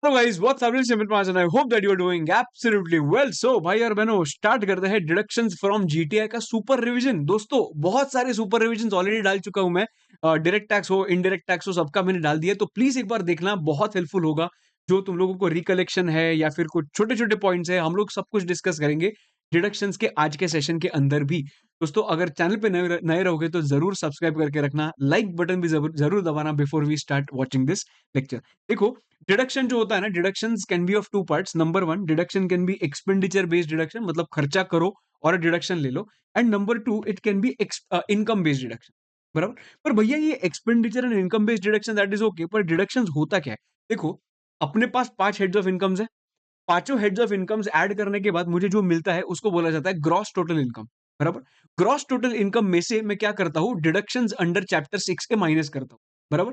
Hello guys, what's up? Simit Mahajan, I hope that you are doing absolutely well. So भाई और बहनों, start करते हैं डिडक्शंस फ्रॉम जीटीआई का सुपर रिवीजन। दोस्तों, बहुत सारे सुपर रिवीजन ऑलरेडी डाल चुका हूं मैं। डायरेक्ट टैक्स हो, इनडायरेक्ट टैक्स हो, सबका मैंने डाल दिया, तो प्लीज एक बार देखना, बहुत हेल्पफुल होगा। जो तुम लोगों को रिकलेक्शन है या फिर कुछ छोटे छोटे पॉइंट्स है, हम लोग सब कुछ डिस्कस करेंगे डिडक्शंस के आज के सेशन के अंदर भी। दोस्तों, अगर चैनल पे नए नए रहोगे तो जरूर सब्सक्राइब करके रखना, लाइक बटन भी जरूर दबाना before we start watching this lecture. देखो, डिडक्शन जो होता है ना, deductions can be of two parts. Number one, deduction can be expenditure based deduction, मतलब खर्चा करो और डिडक्शन ले लो। And number two, it can be income based deduction. बराबर। पर भैया, ये expenditure and income based deduction that is okay, पर डिडक्शन होता क्या है? देखो, अपने पास 5 हेड्स ऑफ इनकम्स है। पांचों हेड्स ऑफ इनकम्स ऐड करने के बाद मुझे जो मिलता है उसको बोला जाता है ग्रॉस टोटल इनकम। बराबर। ग्रॉस टोटल इनकम में से मैं क्या करता हूं, डिडक्शंस अंडर चैप्टर 6 के माइनस करता हूं। बराबर।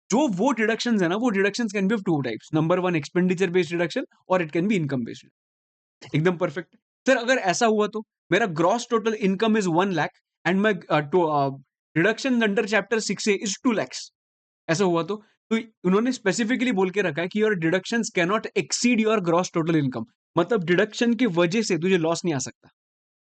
जो वो डिडक्शंस है ना, वो deductions can be of two types. Number one, expenditure based deduction, और it can be income based. एकदम परफेक्ट। सर, अगर ऐसा हुआ तो मेरा ग्रॉस टोटल इनकम इज 1 लाख एंड मैं डिडक्शन अंडर चैप्टर 6 से इज 2 lakhs। ऐसा हुआ तो उन्होंने स्पेसिफिकली बोल के रखा है कि your deductions can not exceed your gross total income. मतलब डिडक्शन की वजह से तुझे लॉस नहीं आ सकता,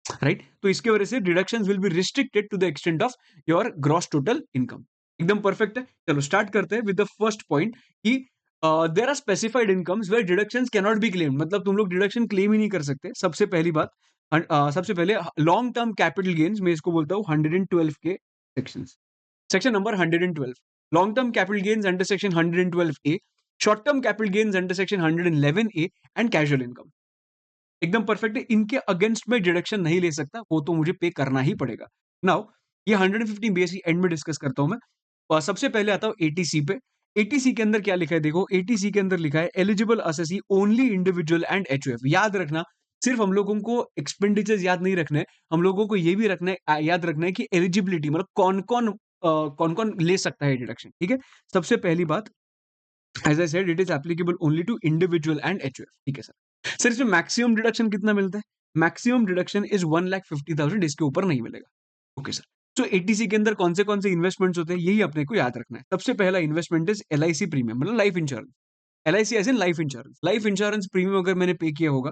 राइट? तो इसके वजह से deductions will be restricted to the extent of your gross total income. एकदम परफेक्ट है। चलो स्टार्ट करते हैं विद द फर्स्ट पॉइंट कि there are specified incomes where deductions can not be claimed. मतलब तुम लोग डिडक्शन क्लेम ही नहीं कर सकते। सबसे पहली बात, सबसे पहले लॉन्ग टर्म कैपिटल गेन्स, मैं इसको बोलता हूँ 112 के section. Section number 112, long term capital gains under section 112 A, short term capital gains under section 111 A, and casual income. एकदम परफेक्ट है। इनके अगेंस्ट में डिडक्शन नहीं ले सकता, वो तो मुझे पे करना ही पड़ेगा। नाउ ये 115 बेसिक एंड में डिस्कस करता हूं मैं। सबसे पहले आता हूं एटीसी पे। एटीसी के अंदर क्या लिखा है? देखो, एटीसी के अंदर लिखा है eligible assessee only individual and HUF. याद रखना, सिर्फ हम लोगों को एक्सपेंडिचर्स याद नहीं रखने, हम लोगों को ये भी रखना है, याद रखना है कि एलिजिबिलिटी, मतलब कौन कौन ले सकता है डिडक्शन। ठीक है। सबसे पहली बात, as I said, it is applicable only to individual and HUF. ठीक है सर। सर, इसमें मैक्सिमम डिडक्शन कितना मिलता है? मैक्सिमम डिडक्शन इज 1,50,000, इसके ऊपर नहीं मिलेगा। Okay sir. तो एटीसी के अंदर कौन से इन्वेस्टमेंट्स होते हैं, यही अपने को याद रखना है। सबसे पहला इन्वेस्टमेंट इज एलआईसी प्रीमियम, मतलब life insurance. LIC as in life insurance. Life insurance premium अगर मैंने पे किया होगा,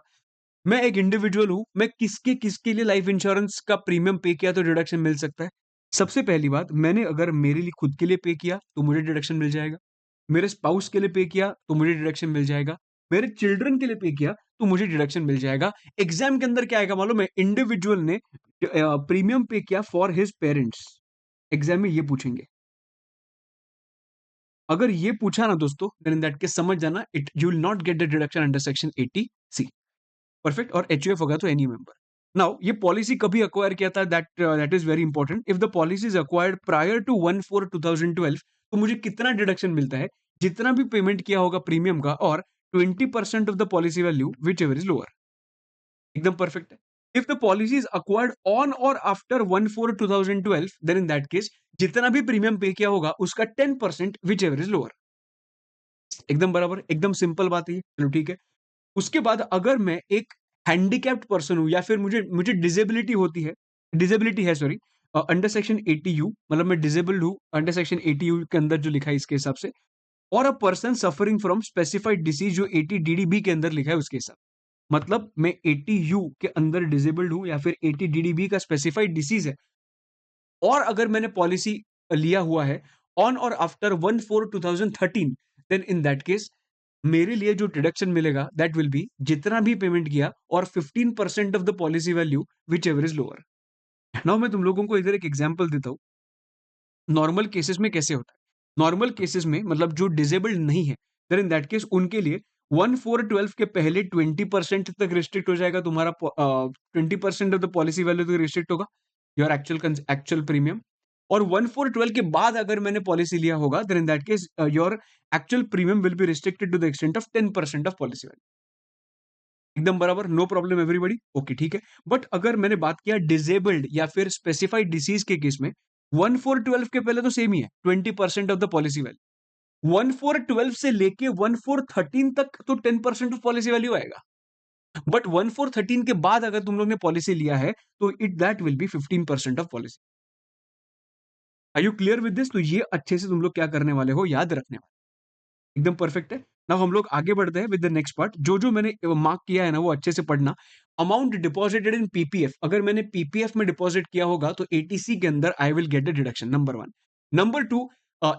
मैं एक इंडिविजुअल हूं, मैं किसके किसके लिए लाइफ इंश्योरेंस का प्रीमियम पे किया तो डिडक्शन मिल सकता है? सबसे पहली बात, मैंने अगर मेरे लिए खुद के लिए पे किया तो मुझे डिडक्शन मिल जाएगा। मेरे स्पाउस के लिए पे किया तो मुझे डिडक्शन मिल जाएगा। मेरे चिल्ड्रन के लिए पे किया तो मुझे डिडक्शन मिल जाएगा। एग्जाम के अंदर क्या आएगा मालूम है? इंडिविजुअल ने प्रीमियम पे किया फॉर हिज पेरेंट्स, एग्जाम में ये पूछेंगे। अगर ये पूछा ना दोस्तों, देन इन दैट केस समझ जाना, it you will not get the deduction under section 80 C. Perfect. और एचयूएफ होगा तो एनी मेंबर। नाउ ये पॉलिसी कभी अक्वायर किया था, that is very important. If the policy is acquired prior to 1/4/2012, तो मुझे कितना डिडक्शन मिलता है? जितना भी पेमेंट किया होगा प्रीमियम का, और 20% of the policy value which ever is lower. एकदम परफेक्ट है। If the policy is acquired on और after 1/4/2012, then in that case जितना भी प्रीमियम पे किया होगा उसका 10% विच एवर इज लोअर। एकदम बराबर, एकदम सिंपल बात है ये। चलो ठीक है। उसके बाद अगर मैं एक हैंडीकैप्ड पर्सन हूं, या फिर मुझे मुझे डिजेबिलिटी है, सॉरी, अंडर सेक्शन 80 यू, मतलब मैं डिजेबल्ड हूं अंडर सेक्शन 80 यू के अंदर जो लिखा है इसके हिसाब से, और a person suffering from specified disease जो 80 DDB के अंदर लिखा है उसके हिसाब, मतलब मैं 80 यू के अंदर डिजेबल्ड हूं या फिर 80 DDB का स्पेसिफाइड डिसीज है, और अगर मैंने पॉलिसी लिया हुआ है ऑन और after 1/4/2013, then in that case मेरे लिए जो डिडक्शन मिलेगा दैट विल बी जितना भी पेमेंट किया और 15% of the policy value which ever is lower. Now मैं तुम लोगों को इधर एक एग्जांपल देता हूँ, नॉर्मल केसेस में कैसे होता है। नॉर्मल केसेस में, मतलब जो डिसेबल्ड नहीं है, देन इन दैट केस उनके लिए 1/4/12 के पहले 20% तक रिस्ट्रिक्ट हो जाएगा तुम्हारा। 20% ऑफ द पॉलिसी वैल्यू तक रिस्ट्रिक्ट होगा योर एक्चुअल प्रीमियम। और 1/4/12 के बाद अगर मैंने पॉलिसी लिया होगा, then in that case your actual premium will be restricted to the extent of 10% of policy value. एकदम बराबर, नो प्रॉब्लम एवरीबॉडी, ओके ठीक है। बट अगर मैंने बात किया डिजेबल्ड या फिर स्पेसिफाइड डिसीज के केस में, 1/4/12 के पहले तो सेम ही है, 20% ऑफ द पॉलिसी वैल्यू। 1/4/12 से लेके 1/4/13 तक तो 10% ऑफ पॉलिसी वैल्यू आएगा। बट 1/4/13 के बाद अगर तुम लोग ने पॉलिसी लिया है, तो it that will be 15% of policy. Are you clear with this? तो ये अच्छे से तुम लोग क्या करने वाले हो, याद रखने वाले। एकदम परफेक्ट है। नाउ हम लोग आगे बढ़ते हैं विद द नेक्स्ट पार्ट। जो मैंने मार्क किया है ना वो अच्छे से पढ़ना। अमाउंट डिपॉजिटेड इन पीपीएफ, अगर मैंने पीपीएफ में डिपॉजिट किया होगा तो एटीसी के अंदर I will get a deduction, number one. Number two,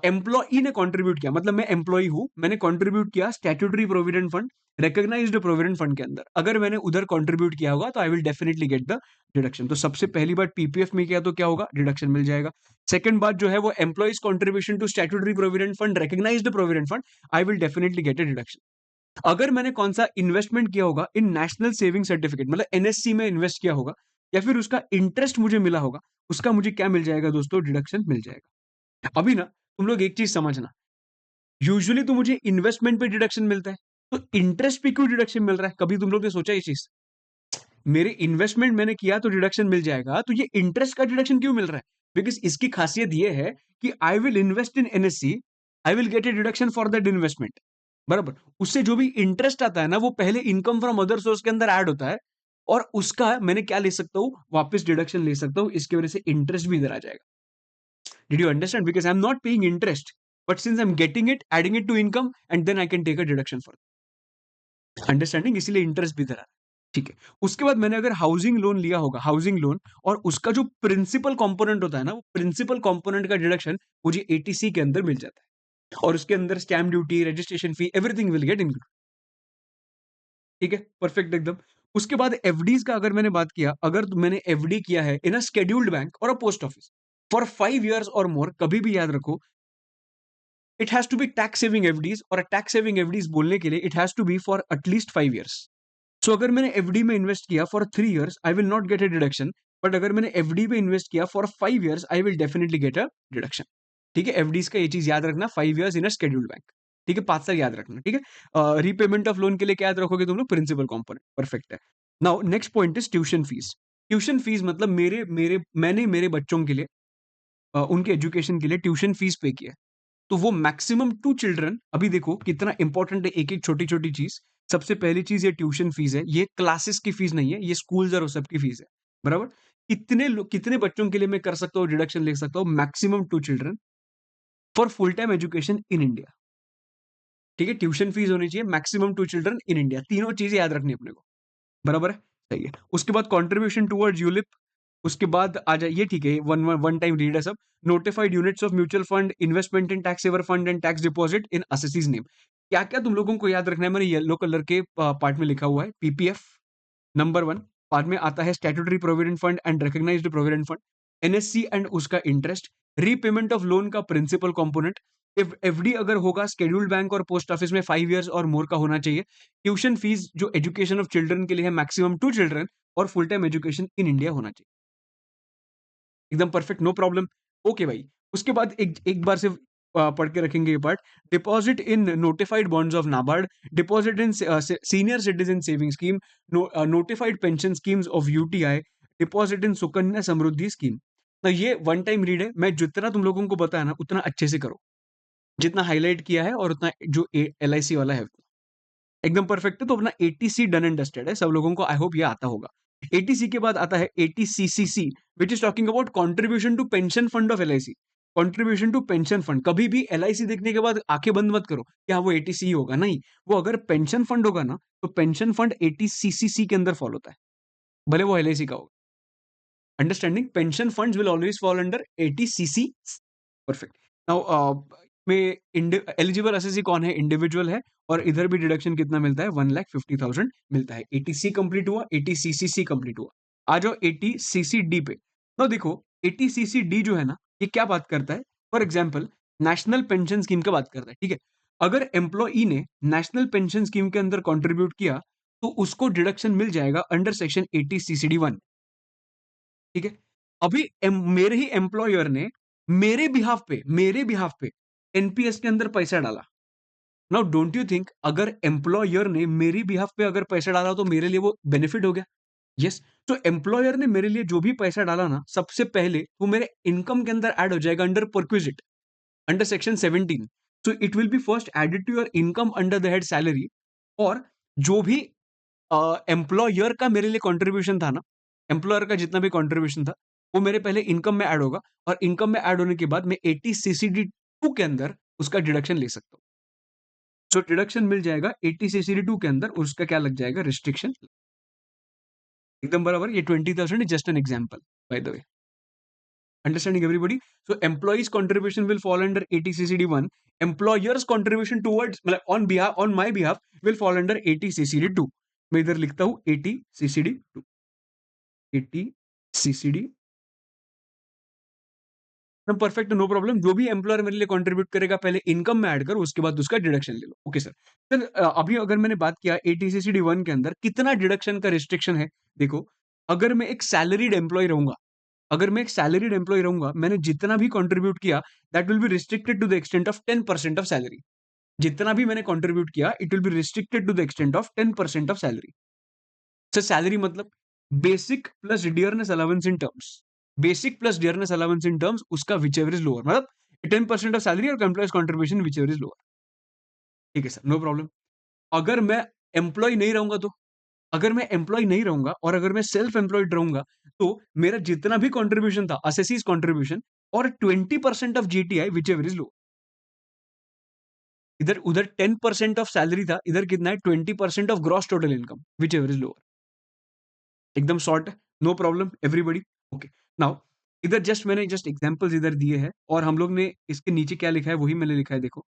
employee ने कंट्रीब्यूट किया, मतलब मैं एम्प्लॉई हूं, मैंने कंट्रीब्यूट किया statutory provident fund, recognised provident fund के अंदर, अगर मैंने उधर कंट्रीब्यूट किया होगा तो I will definitely get the deduction. तो सबसे पहली बात पीपीएफ में किया तो क्या होगा, डिडक्शन मिल जाएगा। सेकंड बात जो है वो employees contribution to statutory provident fund, recognised provident fund, I will definitely get a deduction. अगर मैंने कौन सा इन्वेस्टमेंट किया होगा इन नेशनल सेविंग सर्टिफिकेट, मतलब एनएससी में इन्वेस्ट किया होगा, या फिर उसका इंटरेस्ट मुझे मिला होगा, उसका मुझे क्या मिल जाएगा दोस्तों, डिडक्शन मिल जाएगा। अभी ना तुम लोग एक चीज समझना, यूजुअली तो मुझे इन्वेस्टमेंट पे डिडक्शन मिलता है, तो इंटरेस्ट पे क्यों डिडक्शन मिल रहा है, कभी तुम लोग ने सोचा ये चीज? मेरे इन्वेस्टमेंट मैंने किया तो डिडक्शन मिल जाएगा, तो ये इंटरेस्ट का डिडक्शन क्यों मिल रहा है? बिकॉज इसकी खासियत ये है कि I will invest in NSC, I will get a deduction for that investment, बराबर। उससे जो भी इंटरेस्ट आता है ना वो पहले इनकम फ्रॉम अदर सोर्स के अंदर ऐड होता है, और उसका मैंने क्या ले सकता हूँ, वापस डिडक्शन ले सकता हूँ, इसकी वजह से इंटरेस्ट भी इधर आ जाएगा। Did you understand? Because I am not paying interest, but since I am getting it, adding it to income, and then I can take a deduction for understanding, इसीलिए इंटरेस्ट भी इधर आ रहा है। ठीक है। उसके बाद मैंने अगर हाउसिंग लोन लिया होगा, हाउसिंग लोन, और उसका जो प्रिंसिपल कंपोनेंट होता है ना, वो प्रिंसिपल कंपोनेंट का डिडक्शन मुझे एटीसी के अंदर मिल जाता है, और उसके अंदर stamp duty, registration fee, everything will get include. ठीक है, परफेक्ट एकदम। उसके बाद एफडीज का अगर मैंने बात किया, अगर मैंने एफडी किया है इन अ शेड्यूल्ड बैंक और a post office for 5 years और मोर, कभी भी याद रखो, it has to be tax saving FDs, और टैक्स सेविंग एफडीज बोलने के लिए it has to be for at least 5 years। So अगर मैंने एफडी में इन्वेस्ट किया for 3 years, I will not get a deduction, but अगर मैंने एफडी में इन्वेस्ट किया for 5 years, I will definitely get a deduction. ठीक है, एफडीज का ये चीज याद रखना, 5 years इन अ शेड्यूल्ड बैंक। ठीक है, 5 साल याद रखना। ठीक है, रीपेमेंट ऑफ लोन के लिए क्या याद रखोगे तुम लोग, प्रिंसिपल कॉम्पोनेंट, परफेक्ट है। Now next point is tuition fees. Tuition fees मतलब मेरे मेरे मैंने मेरे बच्चों के लिए, उनके एजुकेशन के लिए ट्यूशन फीस पे किया है। तो वो मैक्सिमम 2 चिल्ड्रन, अभी देखो कितना इंपॉर्टेंट है एक एक छोटी छोटी चीज। सबसे पहली चीज ये ट्यूशन फीस है, ये क्लासेस की फीस नहीं है, ये स्कूल्स और सबकी फीस है, बराबर। कितने बच्चों के लिए मैं कर सकता हूँ, डिडक्शन ले सकता हूँ, maximum 2 children for full time education in India. ठीक है, ट्यूशन फीस होनी चाहिए मैक्सिमम 2 चिल्ड्रन इन इंडिया, तीनों चीजें याद रखनी अपने को, बराबर है, सही है। उसके बाद कंट्रीब्यूशन टुवर्ड्स यूलिप, उसके बाद आ जाइए, ठीक है, वन वन टाइम रीड है सब। Notified units of mutual fund, investment in tax saver fund and tax deposit in assessee's name. क्या क्या तुम लोगों को याद रखना है, मैंने येलो कलर के पार्ट में लिखा हुआ है, पीपीएफ नंबर वन, बाद में आता है statutory provident fund and recognised provident fund, NSC and उसका इंटरेस्ट, रीपेमेंट ऑफ लोन का प्रिंसिपल कंपोनेंट, एफडी अगर होगा शेड्यूल्ड बैंक और पोस्ट ऑफिस में 5 years और मोर का होना चाहिए, ट्यूशन फीस जो एजुकेशन ऑफ चिल्ड्रन के लिए है मैक्सिमम 2 चिल्ड्रन, और full time education in India होना चाहिए। एकदम परफेक्ट, नो प्रॉब्लम। ओके भाई, उसके बाद एक एक बार से पढ़ के रखेंगे ये part. Deposit in notified bonds of NABARD, deposit in senior citizen saving scheme, notified pension schemes of UTI, deposit in Sukanya Samriddhi scheme. तो ये वन टाइम रीड है, मैं जितना तुम लोगों को बताया ना उतना अच्छे से करो, जितना हाईलाइट किया है और उतना जो एल आई सी वाला है एकदम परफेक्ट है। तो अपना एटीसी डन एंड डस्टेड है, सब लोगों को आई होप ये आता होगा। एटीसी के बाद आता है eighty CCC, which is talking about contribution to pension fund of LIC. Contribution to pension fund, कभी भी एलआईसी देखने के बाद आंखें बंद मत करो कि हाँ वो एटीसी होगा, नहीं, वो अगर पेंशन फंड होगा ना तो पेंशन फंड एटीसीसीसी के अंदर फॉलो होता है, भले वो एलआईसी का होगा। Understanding, pension funds will always fall under eighty CC, perfect. Now में एलिजिबल एसएससी कौन है, इंडिविजुअल है, और इधर भी डिडक्शन कितना मिलता है, 1,50,000 मिलता है। एटीसी कंप्लीट हुआ, एटीसीसीसी कंप्लीट हुआ। आ जाओ एटीसीसीडी पे। तो देखो एटीसीसीडी जो है ना, ये क्या बात करता है, for example national pension scheme का बात करता है। ठीक है, अगर एम्प्लॉई ने नेशनल पेंशन स्कीम के अंदर कॉन्ट्रीब्यूट किया तो उसको डिडक्शन मिल जाएगा अंडर सेक्शन 80 CCD 1। ठीक है, अभी मेरे ही एम्प्लॉयर ने मेरे बिहाफ पे एनपीएस के अंदर पैसा डाला। नाउ डोंट यू थिंक, अगर एम्प्लॉयर ने मेरी बिहाफ पे अगर पैसा डाला तो मेरे लिए वो बेनिफिट हो गया? यस। तो एम्प्लॉयर ने मेरे लिए जो भी पैसा डाला ना, सबसे पहले वो मेरे इनकम के अंदर ऐड हो जाएगा under perquisite, under section 17। So it will be first added to your income under the head salary. और जो भी एम्प्लॉयर का मेरे लिए कंट्रीब्यूशन था ना, एम्प्लॉयर का जितना भी कंट्रीब्यूशन था, वो मेरे पहले इनकम में ऐड होगा, और इनकम में ऐड होने के बाद मैं 80 CCD 2 के अंदर उसका डिडक्शन ले सकता हूँ। सो डिडक्शन मिल जाएगा 80 CCD2 के अंदर, उसका क्या लग जाएगा, रिस्ट्रिक्शन। एकदम बराबर, ये 20,000 is just an example by the way. Understanding everybody? So employees contribution will fall under 80 CCD1. Employers contribution towards मतलब on my behalf will fall under 80 CCD2. मैं इधर लिखता हूँ 80 CCD2, 80 CCD। Perfect, no problem. जो भी employer मेरे लिए contribute करेगा पहले इनकम में ऐड करो, उसके बाद उसका डिडक्शन ले लो। Okay sir. सर अभी अगर मैंने बात किया 80 CCD1 के अंदर कितना डिडक्शन का रिस्ट्रिक्शन है, देखो अगर मैं एक सैलरीड एम्प्लॉय रहूंगा, अगर मैं एक सैलरीड एम्प्लॉय रहूंगा, मैंने जितना भी कंट्रीब्यूट किया that will be restricted to the extent of 10% of salary. जितना भी मैंने कंट्रीब्यूट किया it will be restricted to the extent of 10% of salary. Sir salary मतलब basic plus dearness allowance in terms, basic plus dearness allowance in terms, उसका which ever is lower, मतलब 10% of salary और employer's contribution which ever is lower. ठीक है sir, no problem. अगर मैं employ नहीं रहूंगा तो, अगर मैं एम्प्लॉय नहीं रहूंगा और अगर मैं सेल्फ एम्प्लॉयड रहूंगा, तो मेरा जितना भी कंट्रीब्यूशन था असेसीज कंट्रीब्यूशन और 20% of GTI which ever is low, इधर उधर 10% ऑफ सैलरी था, इधर कितना है 20% of gross total income which ever is lower. एकदम short, no problem everybody. Okay, now इधर जस्ट मैंने जस्ट एग्जांपल्स इधर दिए हैं और हम लोग ने इसके नीचे क्या लिखा है वही मैंने लिखा है, देखो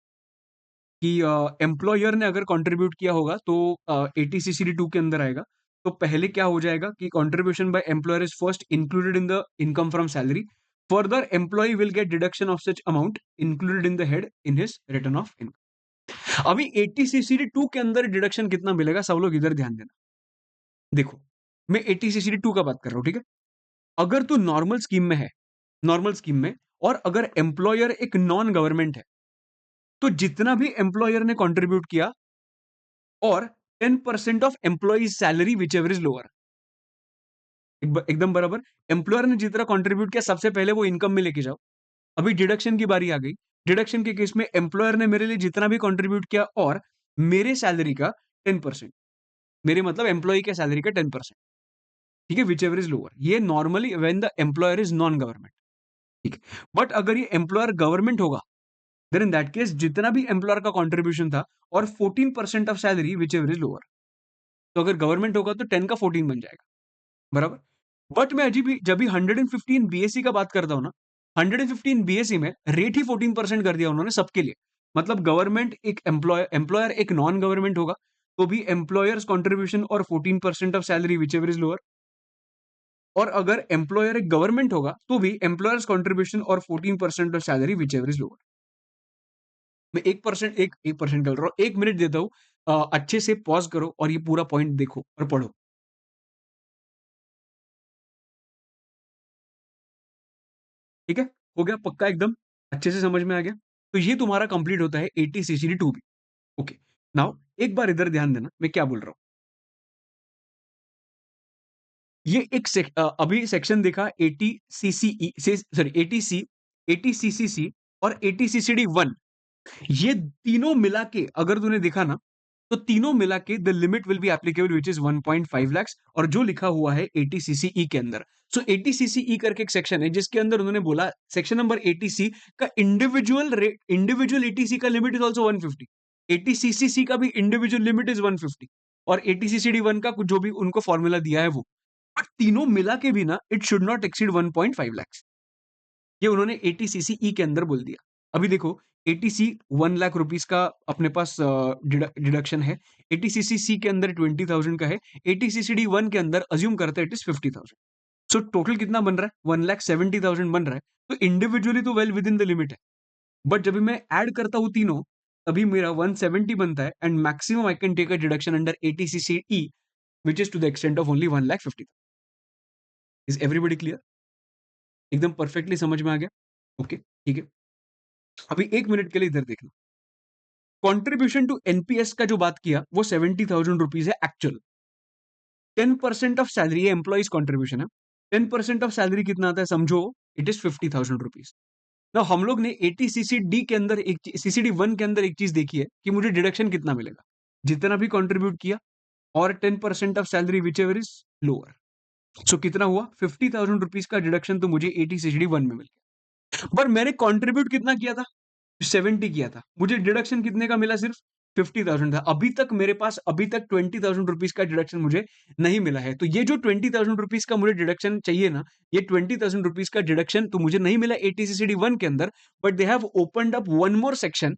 कि एम्प्लॉयर ने अगर कंट्रीब्यूट किया होगा तो 80 CCD2 के अंदर आएगा। तो पहले क्या हो जाएगा कि contribution by employer is first included in the income from salary, further employ will get deduction of such amount included in the head in his return of income. अभी 80 CCD2 के अंदर डिडक्शन कितना मिलेगा, सब लोग इधर ध्यान देना। देखो मैं 80 CCD2 का बात कर रहा हूं, ठीक है। अगर तू नॉर्मल स्कीम में है, नॉर्मल स्कीम में, और अगर एम्प्लॉयर एक नॉन गवर्नमेंट है, तो जितना भी एम्प्लॉयर ने कंट्रीब्यूट किया और 10% of employees salary which ever is lower, एकदम बराबर। एम्प्लॉयर ने जितना कंट्रीब्यूट किया सबसे पहले वो इनकम में लेके जाओ। अभी डिडक्शन की बारी आ गई। डिडक्शन के केस में एम्प्लॉयर ने मेरे लिए जितना भी कंट्रीब्यूट किया और मेरे सैलरी का 10%, मेरे मतलब एम्प्लॉय के सैलरी का 10%, ठीक है, विच एवर इज लोअर। ये normally when the employer is non government, ठीक है। बट अगर ये एम्प्लॉयर गवर्नमेंट होगा, देन इन दैट केस जितना भी एम्प्लॉयर का कंट्रीब्यूशन था और 14% of salary which ever is lower, तो अगर गवर्नमेंट होगा तो 10 का 14 बन जाएगा, बराबर। बट मैं अजीब जब भी 115 बीएससी का बात करता हूं ना, 115 बीएससी में रेट ही 14% कर दिया उन्होंने सबके लिए। मतलब गवर्नमेंट एक एम्प्लॉयर एक नॉन गवर्नमेंट होगा तो भी एम्प्लॉयर्स कंट्रीब्यूशन और 14% of salary which ever is lower, और अगर एम्प्लॉयर एक गवर्नमेंट होगा तो भी एम्प्लॉयर्स कंट्रीब्यूशन और 14% of salary which ever is lower. मैं 1% एक परसेंट कर रहा हूं, 1 मिनट देता हूं, अच्छे से पॉज करो और ये पूरा पॉइंट देखो और पढ़ो। ठीक है, हो गया पक्का, एकदम अच्छे से समझ में आ गया। तो ये तुम्हारा कंप्लीट होता है 80 CCD2 भी। ओके, नाउ एक बार इधर ध्यान देना मैं क्या बोल रहा हूं। ये एक अभी सेक्शन देखा 80 CCE से, सॉरी 80C, 80 CCC और 80 CCD1, ये तीनों मिला के अगर तूने देखा ना, तो तीनों मिला के the limit will be applicable which is 1.5 lakh, और जो लिखा हुआ है 80 CCE के अंदर। सो 80 CCE करके एक सेक्शन है जिसके अंदर उन्होंने बोला सेक्शन नंबर 80C का इंडिविजुअल रेट, इंडिविजुअल 80C का लिमिट इज ऑल्सो 150, 80 CCC का भी इंडिविजुअल लिमिट इज 150, और 80 CCD1 का जो भी उनको फॉर्मूला दिया है वो, बट तीनों मिला के भी ना it should not exceed 1.5 lakh, ये उन्होंने 80 CCE के अंदर बोल दिया। अभी देखो 80C 1 लाख रुपीस का अपने पास डिडक्शन है, 80 CCC के अंदर 20,000 का है, 80 CCD1 के अंदर अज्यूम करते हैं इट इज 50,000। सो टोटल कितना बन रहा है, 1,70,000 बन रहा है। तो इंडिविजुअली तो well with in the limit है, बट जब भी मैं ऐड करता हूं तीनों, तभी मेरा 170 बनता है, and maximum I can take a deduction under 80 CCE which is to the extent of only 1,50,000। Is everybody clear? एकदम परफेक्टली समझ में आ गया? ओके, ठीक है। अभी 1 मिनट के लिए इधर देखना। कंट्रीब्यूशन टू एनपीएस का जो बात किया वो 70,000 रुपीज है एक्चुअल। 10% ऑफ सैलरी है, एम्प्लॉइज कॉन्ट्रीब्यूशन है। 10% ऑफ सैलरी कितना आता है समझो, इट इज 50,000 रुपीज। ना हम लोग ने 80 CCD के अंदर एक CCD1 के अंदर एक चीज देखी है कि मुझे डिडक्शन कितना मिलेगा, जितना भी कंट्रीब्यूट किया और 10% of salary which ever is lower. So कितना हुआ, 50,000 रुपीज का डिडक्शन तो मुझे 80 CCD1 में मिल गया। पर मैंने कंट्रीब्यूट कितना किया था, 70 किया था, मुझे डिडक्शन कितने का मिला, सिर्फ 50,000 था। अभी तक मेरे पास अभी तक 20,000 रुपीज़ का डिडक्शन मुझे नहीं मिला है। तो ये जो 20,000 रुपीज़ का मुझे डिडक्शन चाहिए ना, ये 20,000 रुपीज़ का डिडक्शन तो मुझे नहीं मिला एटीसीसीडी 1 के अंदर, but they have opened up one more section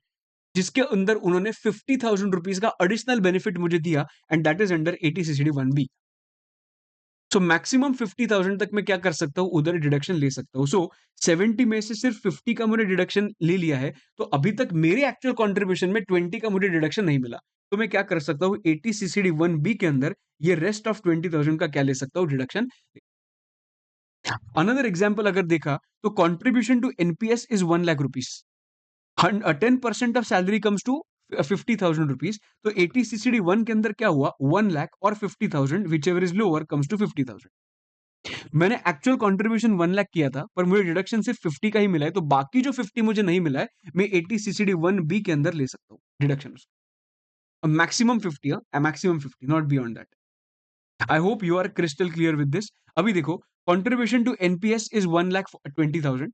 जिसके अंदर उन्होंने 50,000 रुपीज़ का एडिशनल बेनिफिट मुझे दिया and that is under eighty CCD 1B। So maximum 50,000 तक मैं क्या कर सकता हूँ, उधर डिडक्शन ले सकता हूँ। सो 70 में से सिर्फ 50 का मैंने डिडक्शन ले लिया है, तो अभी तक मेरे एक्चुअल कंट्रीब्यूशन में 20 का मुझे डिडक्शन नहीं मिला। तो मैं क्या कर सकता हूँ, 80 सीसीडी 1 बी के अंदर ये रेस्ट ऑफ 20,000 का क्या ले सकता हूँ, डिडक्शन। अनदर एग्जाम्पल अगर देखा तो contribution to NPS is 1 lakh rupees. 10% of salary comes to 50,000 rupees. तो 80 सीसीडी 1 के अंदर क्या हुआ, 1 लाख और 50,000 which ever is lower comes to 50,000। मैंने एक्चुअल कंट्रीब्यूशन 1 लाख किया था, पर मुझे डिडक्शन सिर्फ 50 का ही मिला है, तो बाकी जो 50 मुझे नहीं मिला है, मैं 80 सीसीडी 1 बी के अंदर ले सकता हूँ deduction. Maximum 50, maximum 50, not beyond that. I hope you are crystal clear with this. अभी देखो, contribution to NPS is 1,20,000।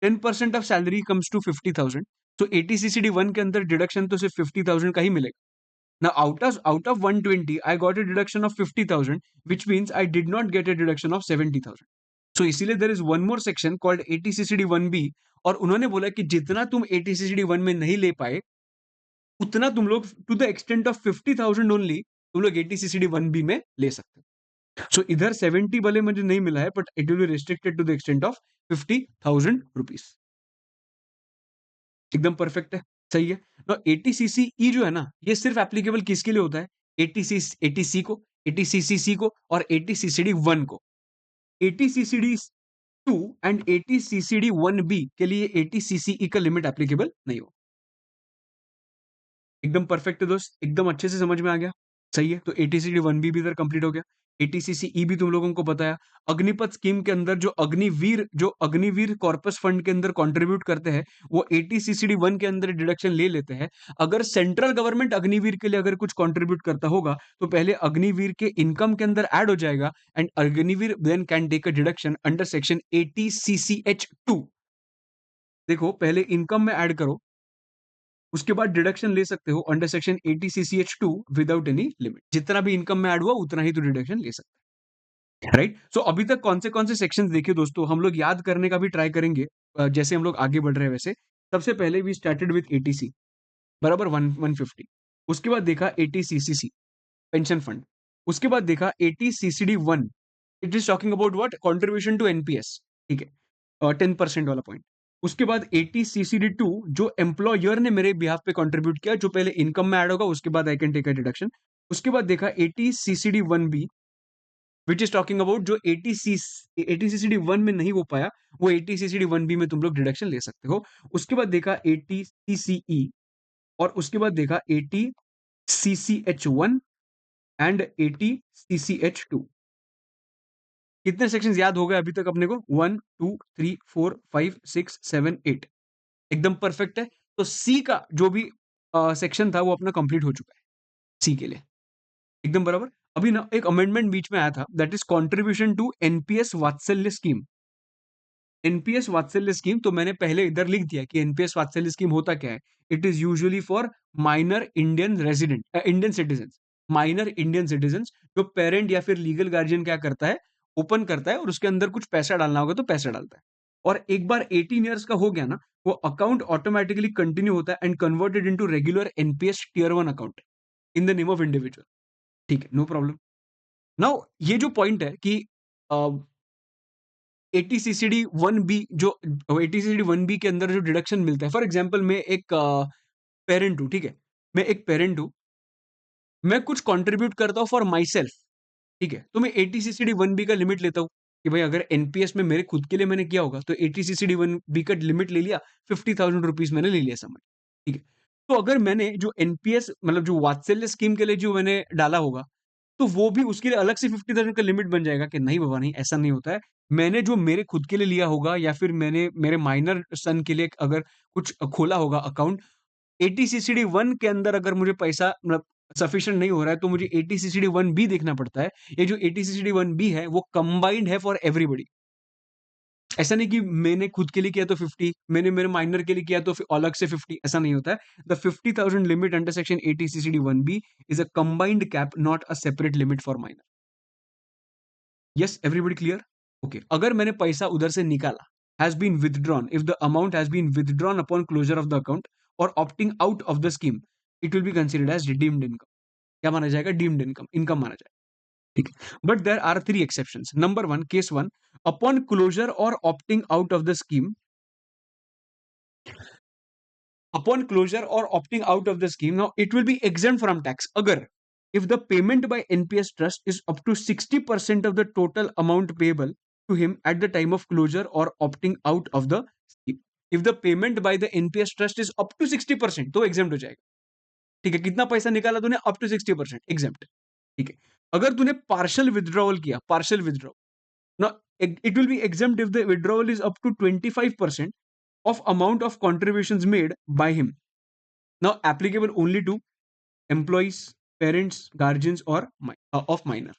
10% of salary comes to 50,000। तो 80 सीसीडी 1 के अंदर डिडक्शन तो सिर्फ 50,000 का ही मिलेगा। Now, out of 120, I got a deduction of 50,000, which means I did not get a deduction of 70,000. So इसीलिए there is one more section called 80 CCD 1B, और उन्होंने बोला कि जितना तुम 80 CCD 1 में नहीं ले पाए, उतना तुम लोग to the extent of 50,000 only तुम लोग 80 CCD 1B में ले सकते हो। सो इधर 70 भले मुझे नहीं मिला है, but it will be restricted to the extent of 50,000 rupees. एकदम परफेक्ट है, सही है। तो एटीसीसी जो है ना, ये सिर्फ एप्लीकेबल किसके लिए होता है, एटीसी एटीसी को, एटीसीसी को और एटीसीसीडी 1 को। एटीसीसीडी 2 एंड एटीसीसीडी 1B के लिए एटीसीसीई का लिमिट एप्लीकेबल नहीं हो। एकदम परफेक्ट है दोस्त, एकदम अच्छे से समझ में आ गया। सही है, तो एटीसीडी 1B भी इधर कंप्लीट हो गया। एटीसीसीई भी तुम लोगों को बताया। अग्निपथ स्कीम के अंदर जो अग्निवीर कॉर्पस फंड के अंदर कंट्रीब्यूट करते हैं, वो एटीसीसीडी 1 के अंदर डिडक्शन ले लेते हैं। अगर सेंट्रल गवर्नमेंट अग्निवीर के लिए अगर कुछ कंट्रीब्यूट करता होगा, तो पहले अग्निवीर के इनकम के अंदर ऐड हो जाएगा and Agniveer then can take a deduction under section eighty CCH 2। देखो, पहले इनकम में ऐड करो, उसके बाद डिडक्शन ले सकते हो under section 80 CCH2 without any limit. जितना भी इनकम में ऐड हुआ उतना ही तो डिडक्शन ले सकते हैं, राइट। सो अभी तक कौन से सेक्शंस देखे दोस्तों, हम लोग याद करने का भी ट्राई करेंगे जैसे हम लोग आगे बढ़ रहे हैं वैसे। सबसे पहले वी स्टार्टेड विथ एटीसी बराबर 150। उसके बाद देखा 80 CCC पेंशन फंड। उसके बाद देखा 80 CCD 1, it is talking about what, contribution to NPS, ठीक है, 10% वाला पॉइंट। उसके बाद 80 CCD 2 जो एम्प्लॉयर ने मेरे बिहाफ पे कंट्रीब्यूट किया, जो पहले इनकम में ऐड होगा, उसके बाद I can take a deduction. उसके बाद देखा 80 CCD 1B, which is talking about जो 80 CCD 1 में नहीं हो पाया, वो 80 CCD 1B में तुम लोग डिडक्शन ले सकते हो। उसके बाद देखा 80 CCE, और उसके बाद देखा 80 CCH 1 एंड 80 CCH 2। कितने सेक्शंस याद हो गए अभी तक अपने को, 1 2 3 4 5 6 7 8। एकदम परफेक्ट है। तो सी का जो भी सेक्शन था वो अपना कंप्लीट हो चुका है सी के लिए, एकदम बराबर। अभी ना एक अमेंडमेंट बीच में आया था, that is contribution to NPS Vatsalya scheme. NPS Vatsalya scheme तो मैंने पहले इधर लिख दिया कि एनपीएस वात्सल्य स्कीम होता क्या है। It is usually for minor Indian resident Indian citizen, minor Indian citizen. जो पेरेंट या फिर लीगल गार्जियन क्या करता है, ओपन करता है और उसके अंदर कुछ पैसा डालना होगा तो पैसा डालता है, और एक बार 18 ईयर्स का हो गया ना, वो अकाउंट ऑटोमेटिकली कंटिन्यू होता है and converted into regular NPS tier 1 account in the name of individual. ठीक है, नो प्रॉब्लम। नाउ ये जो पॉइंट है कि 80 CCD 1B जो 80 CCD 1B के अंदर जो डिडक्शन मिलता है, फॉर एग्जाम्पल मैं एक पेरेंट हूँ, ठीक है, मैं एक पेरेंट हूँ, मैं कुछ कंट्रीब्यूट करता हूँ फॉर माई सेल्फ, ठीक है, तो मैं 80 CCD 1B का लिमिट लेता हूँ कि भाई अगर एनपीएस में मेरे खुद के लिए मैंने किया होगा तो 80 CCD 1B का लिमिट ले लिया, 50,000 रुपीज मैंने ले लिया समझ, ठीक है। तो अगर मैंने जो एनपीएस मतलब जो वात्सल्य स्कीम के लिए जो मैंने डाला होगा, तो वो भी उसके लिए अलग से 50,000 का लिमिट बन जाएगा कि नहीं बाबा नहीं, ऐसा नहीं होता है। मैंने जो मेरे खुद के लिए लिया होगा या फिर मैंने मेरे माइनर सन के लिए अगर कुछ खोला होगा अकाउंट, 80 सीसीडी 1 के अंदर अगर मुझे पैसा मतलब सफिशिएंट नहीं हो रहा है, तो मुझे 80 सीसीडी 1B देखना पड़ता है। ये जो 80 सीसीडी 1B है वो कंबाइंड है फॉर एवरीबॉडी। ऐसा नहीं कि मैंने खुद के लिए किया तो 50, मैंने मेरे माइनर के लिए किया तो अलग से 50, ऐसा नहीं होता है। The 50,000 limit under section 80 CCD 1B is a combined cap, not a separate limit for minor. Yes, everybody clear? Okay, अगर मैंने पैसा उधर से निकाला, has been withdrawn, if the amount has been withdrawn upon closure of the account or opting out of the scheme, it will be considered as redeemed income. क्या माना जाएगा? Deemed income, income माना जाएगा। ठीक है, but there are 3 exceptions. Number 1, case 1, upon closure or opting out of the scheme, upon closure or opting out of the scheme, now it will be exempt from tax agar if the payment by NPS trust is up to 60% of the total amount payable to him at the time of closure or opting out of the scheme. If the payment by the NPS trust is up to 60%, तो exempt हो जाएगा। ठीक है, कितना पैसा निकाला तूने? Up to 60% exempt. ठीक है, अगर तूने पार्शियल विड्रॉवल किया, partial withdraw, now it will be exempt if the withdrawal is up to 25% of amount of contributions made by him. Now applicable only to employees, parents, guardians और of minor।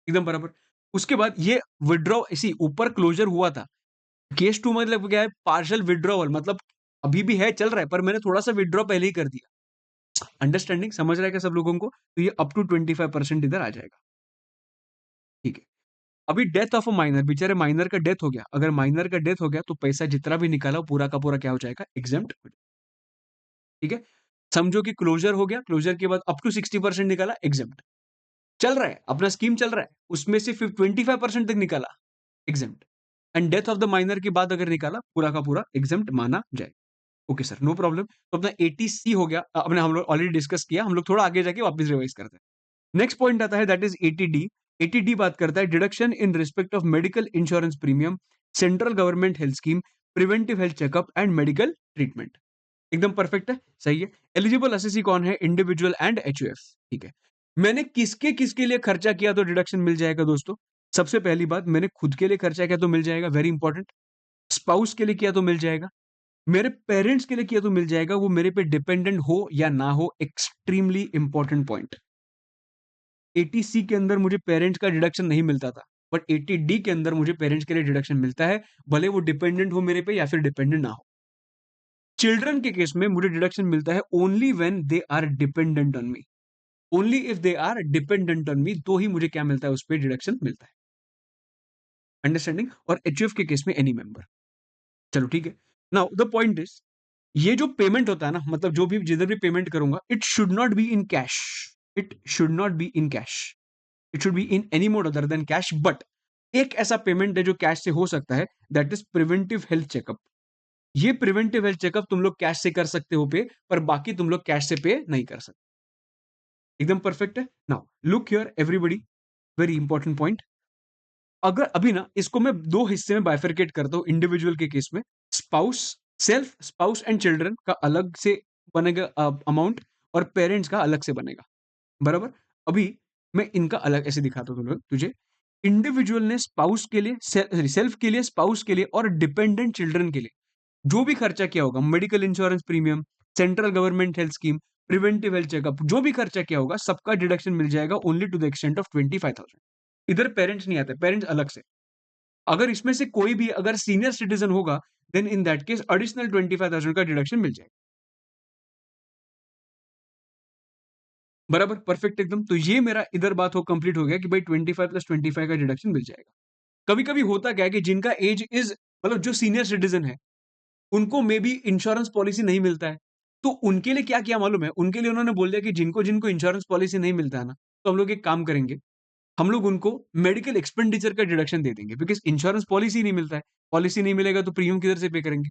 एकदम बराबर। उसके बाद ये withdraw इसी ऊपर closure हुआ था। केस 2 मतलब क्या है? पार्शियल विड्रॉवल, मतलब अभी भी है, चल रहा है, पर मैंने थोड़ा सा विड्रॉ पहले ही कर दिया। अंडरस्टैंडिंग समझ रहा है क्या सब लोगों को? तो ये अप टू 25% इधर आ जाएगा। ठीक है, अभी डेथ ऑफ अ माइनर, बेचारे माइनर का डेथ हो गया। अगर माइनर का डेथ हो गया तो पैसा जितना भी निकाला पूरा का पूरा क्या हो जाएगा? एग्जेम्प्ट। ठीक है, समझो कि क्लोजर हो गया, क्लोजर के बाद अप टू 60% निकाला, एग्जेम्प्ट। चल रहा है, अपना स्कीम चल रहा है, उसमें से 25% तक निकाला, exempt. And death of the minor के बाद अगर निकाला पूरा का पूरा, एग्जेम्प्ट माना जाए। Okay sir, no problem. तो अपना 80C हो गया, अपने हम लोग ऑलरेडी डिस्कस किया, हम लोग थोड़ा आगे जाके वापस रिवाइज करते हैं। नेक्स्ट पॉइंट आता है, दैट इज 80D। 80D बात करता है deduction in respect of medical insurance premium, central government health scheme, preventive health checkup and medical treatment. एकदम परफेक्ट है, सही है। एलिजिबल असेसी कौन है? Individual and HUF। ठीक है, मैंने किसके किसके लिए खर्चा किया तो डिडक्शन मिल जाएगा दोस्तों? सबसे पहली बात, मैंने खुद के लिए खर्चा किया तो मिल जाएगा, वेरी इंपॉर्टेंट। स्पाउस के लिए किया तो मिल जाएगा, मेरे पेरेंट्स के लिए किया तो मिल जाएगा, वो मेरे पे डिपेंडेंट हो या ना हो, एक्सट्रीमली इंपॉर्टेंट पॉइंट। 80C के अंदर मुझे पेरेंट्स का डिडक्शन नहीं मिलता था, बट 80D के अंदर मुझे पेरेंट्स के लिए डिडक्शन मिलता है, भले वो डिपेंडेंट हो मेरे पे या फिर डिपेंडेंट ना हो। चिल्ड्रन के केस में मुझे डिडक्शन मिलता है only when they are dependent on me, only if they are dependent on me, तो ही मुझे क्या मिलता है? उस पर डिडक्शन मिलता है। अंडरस्टैंडिंग? और HUF के केस में एनी मेंबर। चलो ठीक है, नाउ द पॉइंट इज, ये जो पेमेंट होता है ना, मतलब जो भी जिधर भी पेमेंट करूंगा, it should not be in cash, it should not be in cash, it should be in any mode other than cash. But एक ऐसा पेमेंट है जो कैश से हो सकता है, that is preventive health checkup. ये प्रिवेंटिव हेल्थ चेकअप तुम लोग कैश से कर सकते हो पे, पर बाकी तुम लोग कैश से पे नहीं कर सकते। एकदम परफेक्ट है। Now look here everybody, very important point. अगर अभी ना इसको मैं दो हिस्से में बाइफरकेट करता हूं, इंडिविजुअल के केस में spouse, self spouse and children का अलग से बनेगा अमाउंट, और पेरेंट्स का अलग से बनेगा, बराबर। अभी मैं इनका अलग ऐसे दिखाता हूं तुझे। इंडिविजुअल ने स्पाउस के लिए, सेल्फ के लिए, स्पाउस के लिए और डिपेंडेंट चिल्ड्रन के लिए जो भी खर्चा किया होगा, medical insurance premium, central government health scheme, preventive health checkup, जो भी खर्चा किया होगा सबका डिडक्शन मिल जाएगा only to the extent of 25,000। इधर पेरेंट्स नहीं आते, पेरेंट्स अलग से। अगर इसमें से कोई भी अगर सीनियर सिटीजन होगा, then in that case additional 25,000 का डिडक्शन मिल जाएगा, बराबर, परफेक्ट एकदम। तो ये मेरा इधर बात हो कंप्लीट हो गया कि भाई 25 + 25 का डिडक्शन मिल जाएगा। कभी कभी होता क्या है कि जिनका एज इज, मतलब जो सीनियर सिटीजन है, उनको मे बी इंश्योरेंस पॉलिसी नहीं मिलता है, तो उनके लिए क्या किया मालूम है? उनके लिए उन्होंने बोल दिया कि जिनको जिनको इंश्योरेंस पॉलिसी नहीं मिलता है ना, तो हम लोग एक काम करेंगे, हम लोग उनको मेडिकल एक्सपेंडिचर का डिडक्शन दे देंगे, बिकॉज इंश्योरेंस पॉलिसी नहीं मिलता है। पॉलिसी नहीं मिलेगा तो प्रीमियम किधर से पे करेंगे?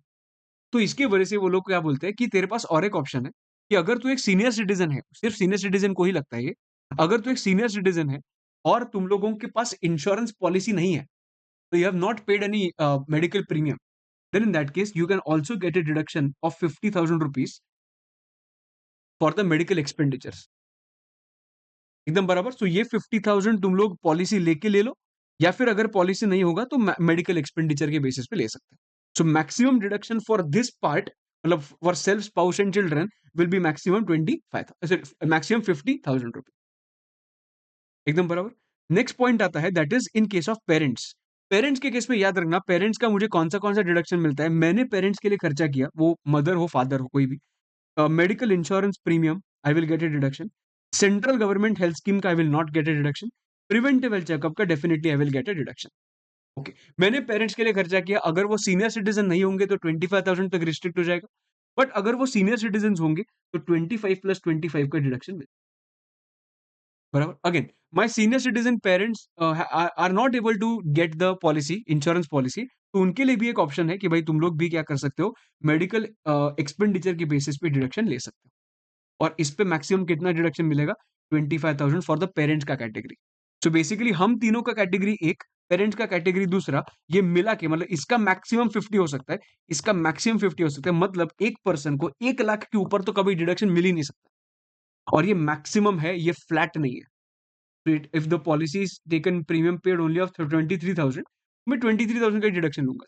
तो इसकी वजह से वो लोग क्या बोलते हैं कि तेरे पास और एक ऑप्शन है कि अगर तू एक सीनियर सिटीजन है, सिर्फ सीनियर सिटीजन को ही लगता है ये, अगर तू एक सीनियर सिटीजन है और तुम लोगों के पास इंश्योरेंस पॉलिसी नहीं है, तो you have not paid any medical premium, then in that case you can also get a deduction of 50,000 rupees for the medical expenditures। एकदम बराबर। सो ये 50,000 तुम लोग पॉलिसी लेके ले लो, या फिर अगर पॉलिसी नहीं होगा तो मेडिकल एक्सपेंडिचर के बेसिस पे ले सकते हैं। So maximum deduction for this part, मतलब for self, spouse and children will be maximum 25, maximum 50,000 rupees. एकदम बराबर। नेक्स्ट पॉइंट आता है, that is in case of parents. Parents के केस में याद रखना, पेरेंट्स का मुझे कौन सा डिडक्शन मिलता है। मैंने पेरेंट्स के लिए खर्चा किया, वो मदर हो फादर हो कोई भी, medical insurance premium I will get a deduction, central government health scheme का I will not get a deduction, preventive health checkup का definitely I will get a deduction. Okay, मैंने पेरेंट्स के लिए खर्चा किया, अगर वो सीनियर सिटीजन नहीं होंगे तो 25,000 तक रिस्ट्रिक्ट हो जाएगा, बट अगर वो सीनियर सिटीजन होंगे तो 25 प्लस 25 का डिडक्शन मिलेगा। बराबर, again my senior citizen parents are not able to get the policy, insurance policy, तो उनके लिए भी एक ऑप्शन है कि भाई तुम लोग भी क्या कर सकते हो, मेडिकल एक्सपेंडिचर के बेसिस पे डिडक्शन ले सकते हो। और इस पे मैक्सिमम कितना डिडक्शन मिलेगा, 25,000 फॉर द पेरेंट्स का कैटेगरी। सो बेसिकली हम तीनों का कैटेगरी एक, पेरेंट्स का कैटेगरी दूसरा, ये मिला के मतलब इसका मैक्सिमम 50 हो सकता है, इसका मैक्सिमम 50 हो सकता है, मतलब एक पर्सन को 1 लाख के ऊपर तो कभी डिडक्शन मिल ही नहीं सकता, और ये मैक्सिमम है, ये फ्लैट नहीं है। If the policy is taken premium paid only of 23,000, मैं 23,000 का डिडक्शन लूंगा।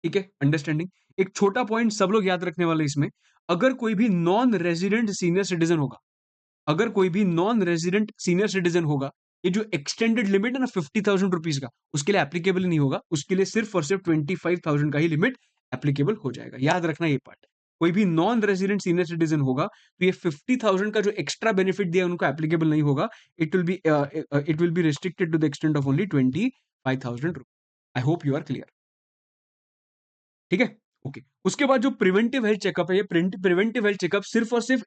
ठीक है, अंडरस्टैंडिंग। एक छोटा पॉइंट सब लोग याद रखने वाले इसमें, अगर कोई भी नॉन रेजिडेंट सीनियर सिटीजन होगा, अगर कोई भी नॉन रेजिडेंट सीनियर सिटीजन होगा, ये जो एक्सटेंडेड लिमिट है ना 50,000 रुपीज का, उसके लिए एप्लीकेबल नहीं होगा, उसके लिए सिर्फ और सिर्फ 25,000 का ही लिमिट एप्लीकेबल हो जाएगा। याद रखना ये पार्ट, कोई भी नॉन रेजिडेंट सीनियर सिटीजन होगा तो ये 50,000 का जो एक्स्ट्रा बेनिफिट दिया उनको एप्लीकेबल नहीं होगा, it will be restricted to the extent of only 25,000 rupees. I hope you are clear. ठीक है, ओके। उसके बाद जो प्रिवेंटिव हेल्थ चेकअप है, ये प्रिवेंटिव हेल्थ चेकअप सिर्फ और सिर्फ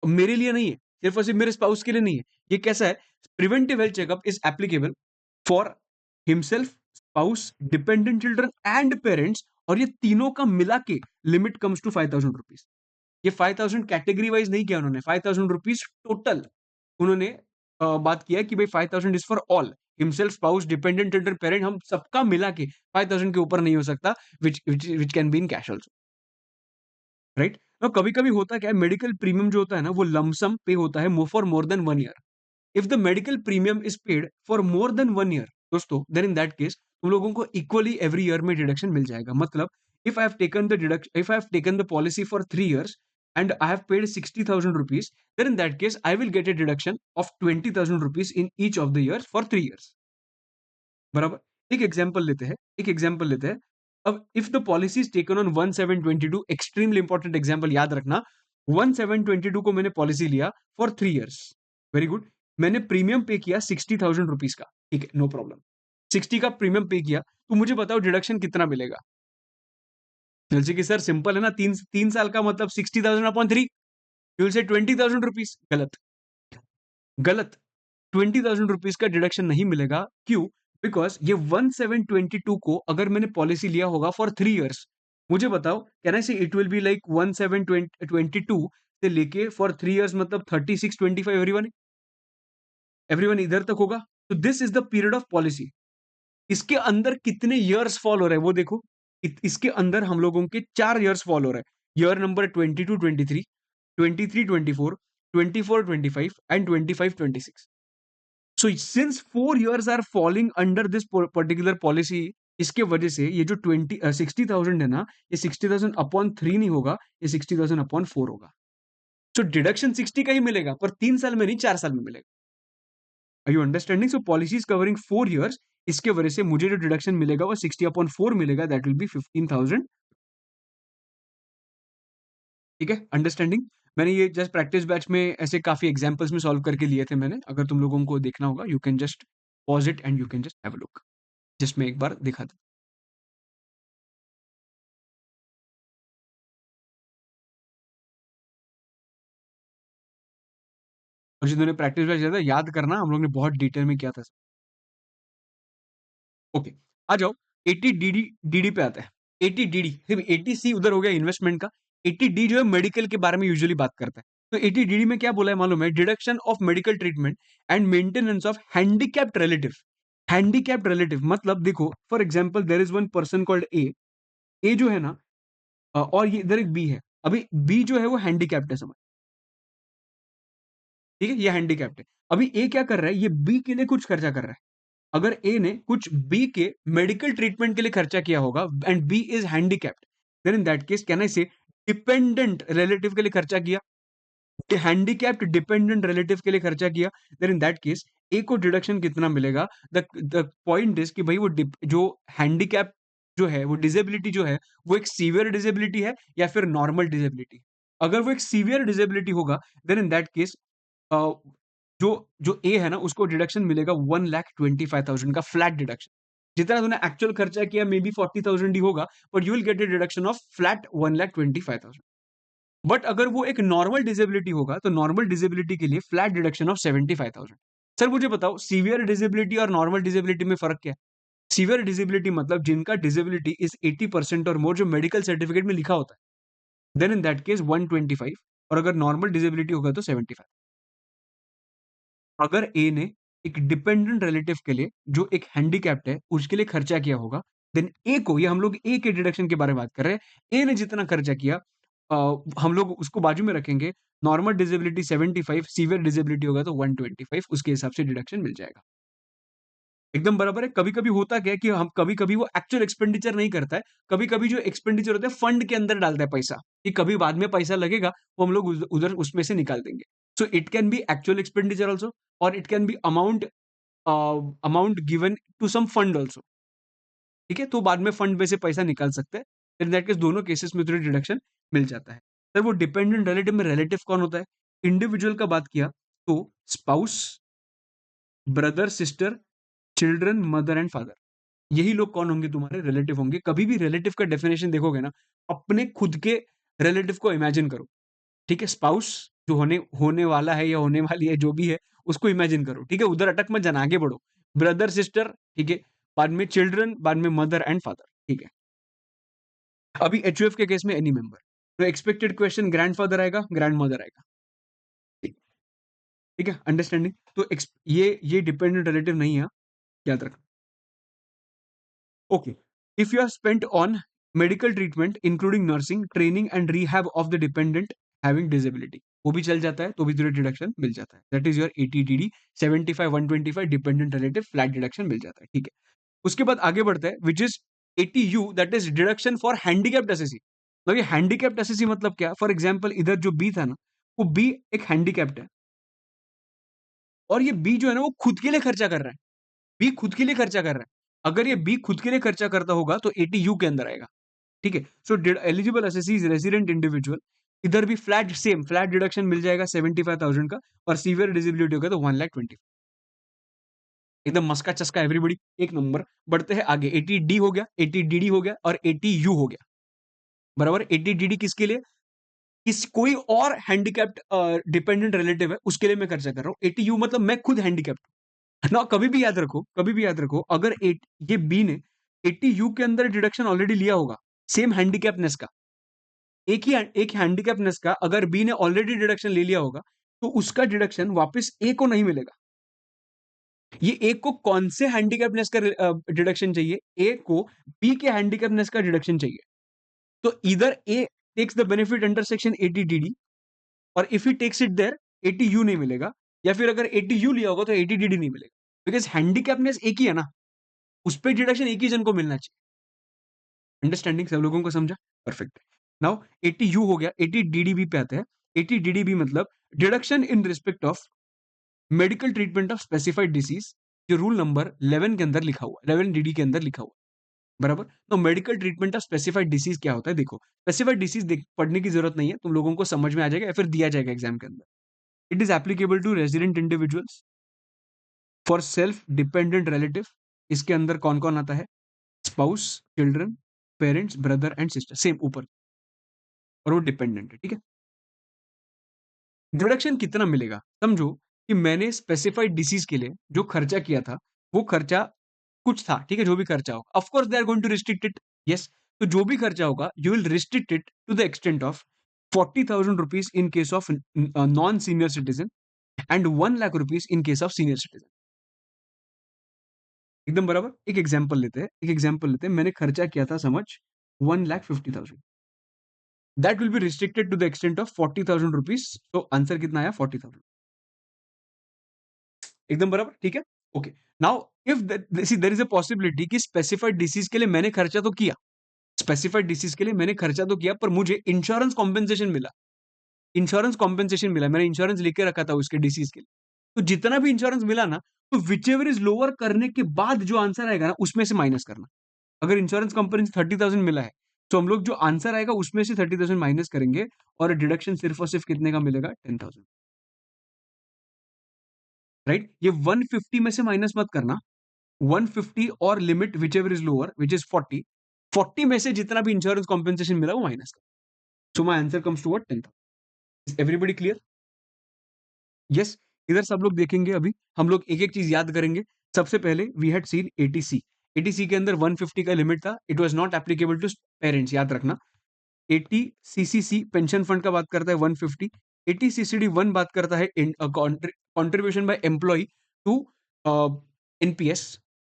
मेरे लिए नहीं है, सिर्फ और सिर्फ मेरे स्पाउस के लिए नहीं है। ये कैसा है, preventive health checkup is applicable for himself, spouse, dependent children and parents, और ये तीनों का मिला के लिमिट कम्स टू 5,000 रुपीज। ये 5,000 कैटेगरी वाइज नहीं किया उन्होंने, 5,000 रुपीज टोटल उन्होंने बात किया कि भाई 5,000 is for all, himself, spouse, dependent children, parent, हम सबका मिला के 5,000 के ऊपर नहीं हो सकता, which can be in cash also, right. तो कभी कभी होता क्या है, मेडिकल प्रीमियम जो होता है ना वो लमसम पे होता है for more than 1 year. If the medical premium is paid for more than 1 year दोस्तों, देन इन दैट केस तुम लोगों को इक्वली एवरी ईयर में डिडक्शन मिल जाएगा। मतलब if I have taken the policy for 3 years and I have paid 60,000 rupees, then in that case I will get a deduction of 20,000 rupees in each of the years for 3 years। बराबर, एक example लेते हैं। अब if the policy is taken on 1/7/22, extremely important example याद रखना, 1/7/22 को मैंने policy लिया फॉर 3 years, वेरी गुड। मैंने प्रीमियम पे किया 60,000 रुपीज का, ठीक है, नो प्रॉब्लम, 60 का प्रीमियम पे किया, तो मुझे बताओ डिडक्शन कितना मिलेगा। जैसे कि सर सिंपल है ना, 3 साल का मतलब 60,000/3, यू विल से 20,000 रुपीज। गलत, गलत, 20,000 रुपीज का डिडक्शन नहीं मिलेगा। क्यों? बिकॉज ये 1/7/22 को अगर मैंने पॉलिसी लिया होगा फॉर 3 years, मुझे बताओ, कैन आई से इट विल बी लाइक 1/7/22 से लेके फॉर 3 years, मतलब 36/25 एवरीवन, एवरीवन इधर तक होगा। तो this is the period of policy. इसके अंदर कितने ईयर्स फॉल हो रहे हैं वो देखो। इसके अंदर हम लोगों के 4 ईयर्स फॉल हो रहे हैं, year number 22-23, 23-24, 24-25 and 25-26। So since 4 years are falling under this particular policy, इसके वजह से ये जो 60,000 है ना, ये 60,000/3 नहीं होगा, ये 60,000/4 होगा। सो डिडक्शन 60 का ही मिलेगा, पर 3 साल में नहीं, 4 साल में मिलेगा। Are you understanding? So policy is covering 4 years, इसके वजह से मुझे जो डिडक्शन मिलेगा वो 60/4 मिलेगा, दैट विल बी 15,000। ठीक है, अंडरस्टैंडिंग। मैंने ये जस्ट प्रैक्टिस बैच में ऐसे काफी एग्जांपल्स में सॉल्व करके लिए थे मैंने, अगर तुम लोगों को देखना होगा you can just pause it and you can just have a look, just मैं एक बार दिखा दूं। और जिन्होंने प्रैक्टिस बैच किया था याद करना, हम लोग ने बहुत डिटेल में किया था। ओके, आ जाओ। 80 डीडी, डीडी पे आता है। 80 डीडी, सिर्फ 80 सी उधर हो गया इन्वेस्टमेंट का, 80 डी जो है मेडिकल के बारे में यूजुअली बात करता है। तो 80 डीडी में क्या बोला है मालूम है, deduction of medical treatment and maintenance of handicapped relative. Handicapped relative मतलब देखो, for example there is one person called a, a जो है ना, और ये इधर एक बी है। अभी बी जो है वो हैंडीकैप्ड है, समझ, ठीक है, ये हैंडीकैप्ड है। अभी ए क्या कर रहा है, ये बी के लिए कुछ खर्चा कर रहा है। अगर ए ने कुछ बी के मेडिकल ट्रीटमेंट के लिए खर्चा किया होगा and B is handicapped, then in that case can I say dependent relative के लिए खर्चा किया, हैंडीकैप्ड डिपेंडेंट रिलेटिव के लिए खर्चा किया, देन इन दैट केस ए को डिडक्शन कितना मिलेगा? द पॉइंट इज़ कि भई वो जो हैंडीकैप जो है, वो डिसेबिलिटी जो है, वो एक सीवियर डिसेबिलिटी है या फिर नॉर्मल डिसेबिलिटी? अगर वो एक सीवियर डिसेबिलिटी होगा, देन इन दैट केस अ, जो जो ए है ना, उसको डिडक्शन मिलेगा 1,25,000 का फ्लैट डिडक्शन। जितना तूने एक्चुअल खर्चा किया मे बी 40,000 ही होगा, but you will get a deduction of flat 1,25,000। But अगर वो एक नॉर्मल डिसेबिलिटी होगा, तो नॉर्मल डिसेबिलिटी के लिए फ्लैट डिडक्शन ऑफ 75,000। सर मुझे बताओ सीवियर डिसेबिलिटी और नॉर्मल डिसेबिलिटी में फ़र्क क्या है? सीवियर डिसेबिलिटी मतलब जिनका डिसेबिलिटी इज़ 80% और मोर जो मेडिकल सर्टिफिकेट में लिखा होता है। देन इन दैट केस 125 और अगर नॉर्मल डिसेबिलिटी होगा तो 75। अगर ए ने एक डिपेंडेंट रिलेटिव के लिए जो एक हैंडीकैप्ड है, उसके लिए खर्चा किया होगा, देन ए को ये हम लोग ए के डिडक्शन के बारे में बात कर रहे हैं। ए ने जितना खर्चा किया अ, हम लोग उसको बाजू में रखेंगे। नॉर्मल डिसेबिलिटी 75, सीवियर डिसेबिलिटी होगा तो 125 उसके हिसाब से डिडक्शन मिल जाएगा। एकदम बराबर है। कभी-कभी होता क्या है कि हम कभी-कभी वो एक्चुअल एक्सपेंडिचर नहीं करता है। कभी-कभी जो एक्सपेंडिचर होता है फंड के अंदर डालता है पैसा, कि कभी बाद में पैसा लगेगा, वो हम लोग उधर उसमें से निकाल देंगे। So it can be actual expenditure also or it can be a, amount given to some fund also. ठीक है? तो बाद में फंड में से पैसा निकाल सकते हैं। इन दैट केस दोनों केसेस में तुझे डिडक्शन मिल जाता है। सर वो डिपेंडेंट रिलेटिव में रिलेटिव कौन होता है? इंडिविजुअल का बात किया तो spouse, brother, sister, children, mother and father. यही लोग कौन होंगे? तुम्हारे रिलेटिव होंगे। कभी भी रिलेटिव का डेफिनेशन देखोगे ना, अपने खुद के रिलेटिव को इमेजिन करो। ठीक है? स्पाउस जो होने होने वाला है या होने वाली है, जो भी है, उसको इमेजिन करो। ठीक है? उधर अटक मत जाना, आगे बढ़ो। ब्रदर, सिस्टर, ठीक है? बाद में चिल्ड्रन, बाद में मदर एंड फादर। ठीक है? अभी एचयूएफ के केस में एनी मेंबर। तो एक्सपेक्टेड क्वेश्चन ग्रैंडफादर आएगा, ग्रैंडमदर आएगा। ठीक ठीक है? अंडरस्टैंडिंग? तो ये डिपेंडेंट रिलेटिव नहीं है, याद रखना। Okay. If you are spent on medical treatment including nursing, training and rehab of the dependent having disability, वो भी चल जाता है तो भी तुझे डिडक्शन मिल जाता है। That is your eighty DD 75 125 dependent relative flat deduction मिल जाता है। ठीक है? उसके बाद आगे बढ़ते हैं which is 80U that is deduction for handicapped assessee. मतलब ये हैंडीकैप्ड एसएससी मतलब क्या? फॉर एग्जाम्पल इधर जो बी था ना, वो बी एक हैंडीकैप्ड है और ये बी जो है ना वो खुद के लिए खर्चा कर रहा है। बी खुद के लिए खर्चा कर रहा है। अगर ये बी खुद के लिए खर्चा करता होगा तो 80U के अंदर आएगा। ठीक है? So eligible assessee is resident individual. इधर भी फ्लैट डिडक्शन मिल जाएगा 75,000 का और सीवियर डिसेबिलिटी होगा तो 1,20,000। एकदम मस्का चस्का एवरीबॉडी, एक नंबर। बढ़ते हैं आगे। 80D हो गया, 80DD हो गया और 80U हो गया। बराबर? 80DD किसके लिए? कोई और हैंडीकैप्ड डिपेंडेंट रिलेटिव है, उसके लिए मैं खर्चा कर रहा हूँ। 80U मतलब मैं खुद हैंडीकैप्ड हूँ ना। कभी भी याद रखो, अगर ये बी ने 80U के अंदर डिडक्शन ऑलरेडी लिया होगा सेम हैंडीकैप्डनेस का, एक हैंडीकैप्डनेस का अगर बी ने ऑलरेडी डिडक्शन ले लिया होगा, तो उसका डिडक्शन वापस ए को नहीं मिलेगा। ये ए को कौन से हैंडीकैप्डनेस का डिडक्शन चाहिए? ए को बी के हैंडीकैप्डनेस का डिडक्शन चाहिए। तो either A takes the benefit under section 80DD और if he takes it there 80U नहीं मिलेगा, या फिर अगर 80U लिया होगा तो 80DD नहीं मिलेगा। बिकॉज़ हैंडीकैप्डनेस एक ही है ना, उस पे डिडक्शन एक ही जन को मिलना चाहिए। अंडरस्टैंडिंग सब लोगों को समझा? परफेक्ट। नाउ 80U हो गया, 80DDB पे आते हैं। 80DDB मतलब deduction in respect of medical treatment of specified disease, जो रूल नंबर 11 के अंदर लिखा हुआ है, 11DD के अंदर लिखा हुआ है। बराबर? तो medical treatment of specified disease क्या होता है? देखो, स्पेसिफाइड डिसीज पढ़ने की जरूरत नहीं है, तुम लोगों को समझ में आ जाएगा या फिर दिया जाएगा एग्जाम के अंदर। It is applicable to resident individuals for self dependent relative. इसके अंदर कौन कौन आता है? Spouse, children, parents, brother and sister, same ऊपर, और वो डिपेंडेंट है। ठीक है? डिडक्शन कितना मिलेगा? समझो कि मैंने स्पेसिफाइड डिसीज के लिए जो खर्चा किया था, वो खर्चा कुछ था। ठीक है? जो भी खर्चा होगा, of course they are going to restrict it. Yes, तो जो भी खर्चा होगा you will restrict it to the extent of 40,000 rupees in case of non senior citizen and 1 lakh rupees in case of senior citizen. एकदम बराबर। एक example लेते हैं, मैंने खर्चा किया था समझ 1,50,000। That will be restricted to the extent of 40,000 rupees. तो आंसर कितना आया? 40,000। एकदम बराबर। ठीक है? Okay. Now if there is a possibility कि स्पेसिफाइड डिसीज के लिए मैंने खर्चा तो किया, पर मुझे इंश्योरेंस कॉम्पेंसेशन मिला, मैंने इंश्योरेंस लेके रखा था उसके डिसीज के लिए। तो जितना भी इंश्योरेंस मिला ना, तो व्हिचएवर इज लोअर करने के बाद जो आंसर आएगा ना उसमें से माइनस करना। अगर इंश्योरेंस कंपनी से 30,000 मिला है तो हम लोग जो आंसर आएगा उसमें से 30,000 माइनस करेंगे और डिडक्शन सिर्फ और सिर्फ कितने का मिलेगा? 10,000। राइट? ये 150 में से माइनस मत करना। 150 और limit whichever is lower which is 40। 40 में से जितना भी इंश्योरेंस कॉम्पेंसेशन मिला वो माइनस कर। So my answer comes to what? 10,000। Is everybody clear? Yes. इधर सब लोग देखेंगे अभी हम लोग एक-एक चीज याद करेंगे। सबसे पहले we had seen ATC. ATC के अंदर 150 का लिमिट था। It was not applicable to parents, याद रखना। 80 सीसीसी पेंशन फंड का बात करता है 150। 80 सीसीडी 1 बात करता है contribution by employer to NPS.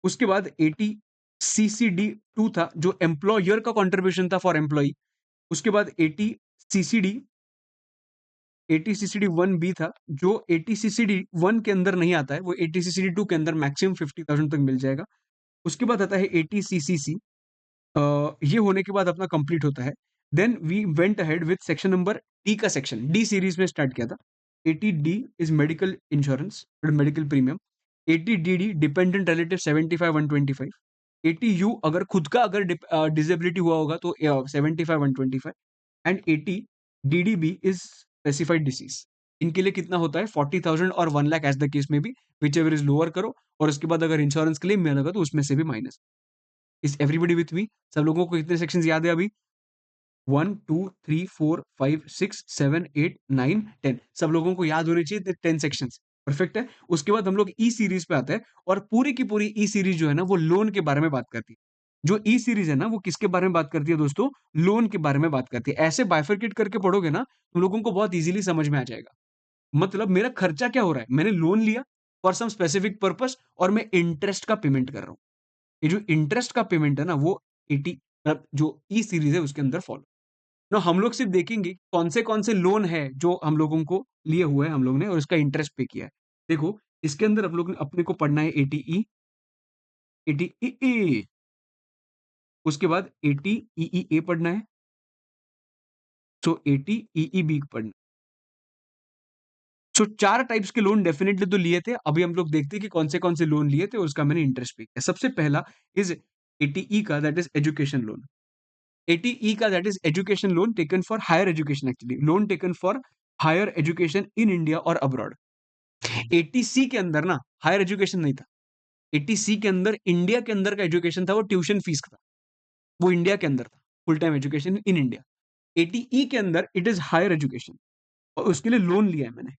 उसके बाद 80 सीसीडी 2 था जो एम्प्लॉयर का कंट्रीब्यूशन था फॉर एम्प्लॉय। उसके बाद 80 सीसीडी 80 सीसीडी 1 बी था जो 80 सीसीडी 1 के अंदर नहीं आता है, वो 80 सीसीडी 2 के अंदर मैक्सिमम 50,000 तक मिल जाएगा। उसके बाद आता है 80 सीसीसी। ये होने के बाद अपना कंप्लीट होता है। Then we went ahead with section number D का सेक्शन। डी सीरीज में स्टार्ट किया था। 80 D is medical insurance, medical premium. 80 D dependent relative 75 125। 80 U अगर खुद का अगर डिसेबिलिटी हुआ होगा तो 75 125। And 80 DDB is specified disease. इनके लिए कितना होता है? 40,000 और 1 लाख एज द केस में भी, विच एवर इज लोअर करो और उसके बाद अगर इंश्योरेंस क्लेम में लगा तो उसमें से भी minus. Is everybody with me? सब लोगों को कितने सेक्शंस याद है अभी? 1 2 3 4 5 6 7 8 9 10। सब लोगों को याद होने चाहिए 10 सेक्शंस। परफेक्ट है। उसके बाद हम लोग ई सीरीज पे आते हैं और पूरी की पूरी ई सीरीज जो है ना वो लोन के बारे में बात करती है। जो ई सीरीज है ना वो किसके बारे में बात करती है दोस्तों? लोन के बारे में बात करती है। ऐसे बाइफरकेट करके पढ़ोगे ना तुम लोगों को बहुत इजीली समझ में आ जाएगा। मतलब मेरा खर्चा क्या हो रहा है? मैंने लोन लिया फॉर सम स्पेसिफिक पर्पस और मैं इंटरेस्ट का पेमेंट कर रहा हूँ। ये जो इंटरेस्ट का पेमेंट है ना वो 80 जो ई सीरीज है उसके अंदर फॉलो। ना हम लोग सिर्फ देखेंगे कौन से लोन है जो हम लोगों को लिए हुए हैं हम लोग ने और इसका इंटरेस्ट पे किया है। देखो इसके अंदर हम लोग ने अपने को पढ़ना है 80 ई 80 ई। उसके बाद 80 ई ए पढ़ना है। सो 80 ई बी पढ़ना। सो 4 टाइप्स के लोन डेफिनेटली तो लिए थे। अभी हम लोग देखते हैं कि कौन से लोन लिए थे और उसका मैंने इंटरेस्ट पे किया। सबसे पहला इज 80 का दैट इज एजुकेशन लोन। 80 का that is education loan taken for higher education, actually loan taken for higher education in India और अब्रॉड। 80 के अंदर ना हायर एजुकेशन नहीं था। 80 के अंदर इंडिया के अंदर का एजुकेशन था, वो ट्यूशन फीस का था। वो इंडिया के अंदर था, full time education in India. 80 के अंदर इट इज हायर एजुकेशन और उसके लिए लोन लिया है मैंने।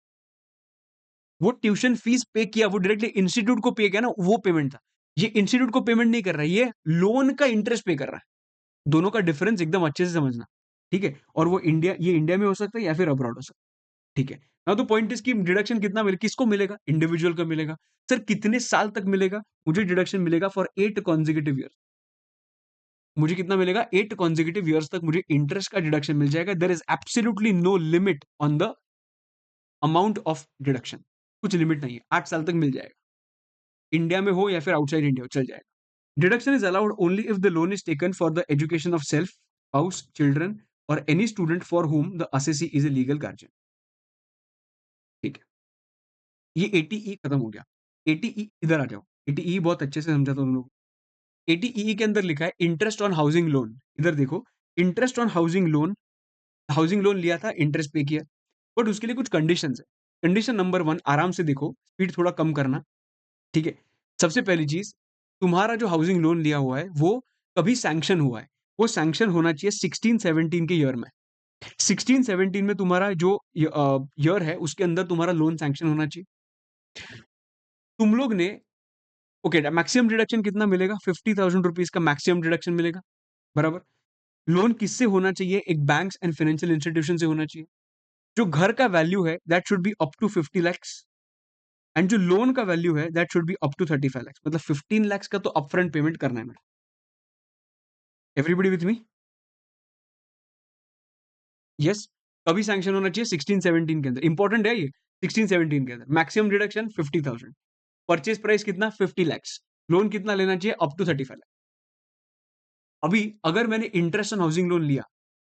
वो ट्यूशन फीस पे किया, वो डायरेक्टली इंस्टीट्यूट को पे किया ना, वो पेमेंट था। ये इंस्टीट्यूट को पेमेंट नहीं कर रहा है, ये लोन का इंटरेस्ट पे कर रहा है। दोनों का डिफरेंस एकदम अच्छे से समझना। ठीक है? और वो इंडिया में हो सकता है या फिर अब्रॉड हो सकता है। ठीक है? नाउ द पॉइंट इज कि डिडक्शन कितना किसको मिलेगा? इंडिविजुअल को मिलेगा। सर कितने साल तक मिलेगा? मुझे डिडक्शन मिलेगा फॉर 8 कॉन्सेक्यूटिव ईयर्स। मुझे कितना मिलेगा? 8 कॉन्सेक्यूटिव ईयर्स तक मुझे इंटरेस्ट का डिडक्शन मिल जाएगा। There is absolutely no limit on the amount of deduction. कुछ लिमिट नहीं है, 8 साल तक मिल जाएगा। इंडिया में हो या फिर आउटसाइड इंडिया हो, चल जाएगा। Deduction is allowed only if the loan is taken for the education of self, spouse, children or any student for whom the assessee is a legal guardian. ठीक है? ये 80 खत्म हो गया। 80 इधर आ जाओ। 80 बहुत अच्छे से समझा था उन लोगों को। 80 के अंदर लिखा है इंटरेस्ट ऑन हाउसिंग लोन। इधर देखो, इंटरेस्ट ऑन हाउसिंग लोन लिया था, इंटरेस्ट पे किया, बट उसके लिए कुछ कंडीशंस है। कंडीशन नंबर 1, आराम से देखो, स्पीड थोड़ा कम करना। ठीक है? सबसे पहली चीज, तुम्हारा जो हाउसिंग लोन लिया हुआ है वो कभी सैंक्शन हुआ है। वो सैंक्शन होना चाहिए 16-17 के ईयर में। 16-17 में तुम्हारा जो ईयर है उसके अंदर तुम्हारा लोन सैंक्शन होना चाहिए। तुम लोग ने ओके, मैक्सिमम डिडक्शन कितना मिलेगा? 50,000 रुपीज का मैक्सिमम डिडक्शन मिलेगा। बराबर। लोन किससे होना चाहिए? एक बैंक्स एंड फाइनेंशियल इंस्टीट्यूशन से होना चाहिए। जो घर का वैल्यू है that should be up to 50 lakhs and जो लोन का वैल्यू है that should be up to 35 lakhs. मतलब 15 लैक्स का तो अपफ्रंट पेमेंट करना है मेरा। Everybody with me? यस। कभी सैंक्शन होना चाहिए 16-17 के अंदर। इंपॉर्टेंट है ये। 16-17 के अंदर मैक्सिमम डिडक्शन 50,000। परचेज प्राइस कितना? 50 लैक्स। लोन कितना लेना चाहिए? Up to 35 lakhs. अभी अगर मैंने इंटरेस्ट ऑन हाउसिंग लोन लिया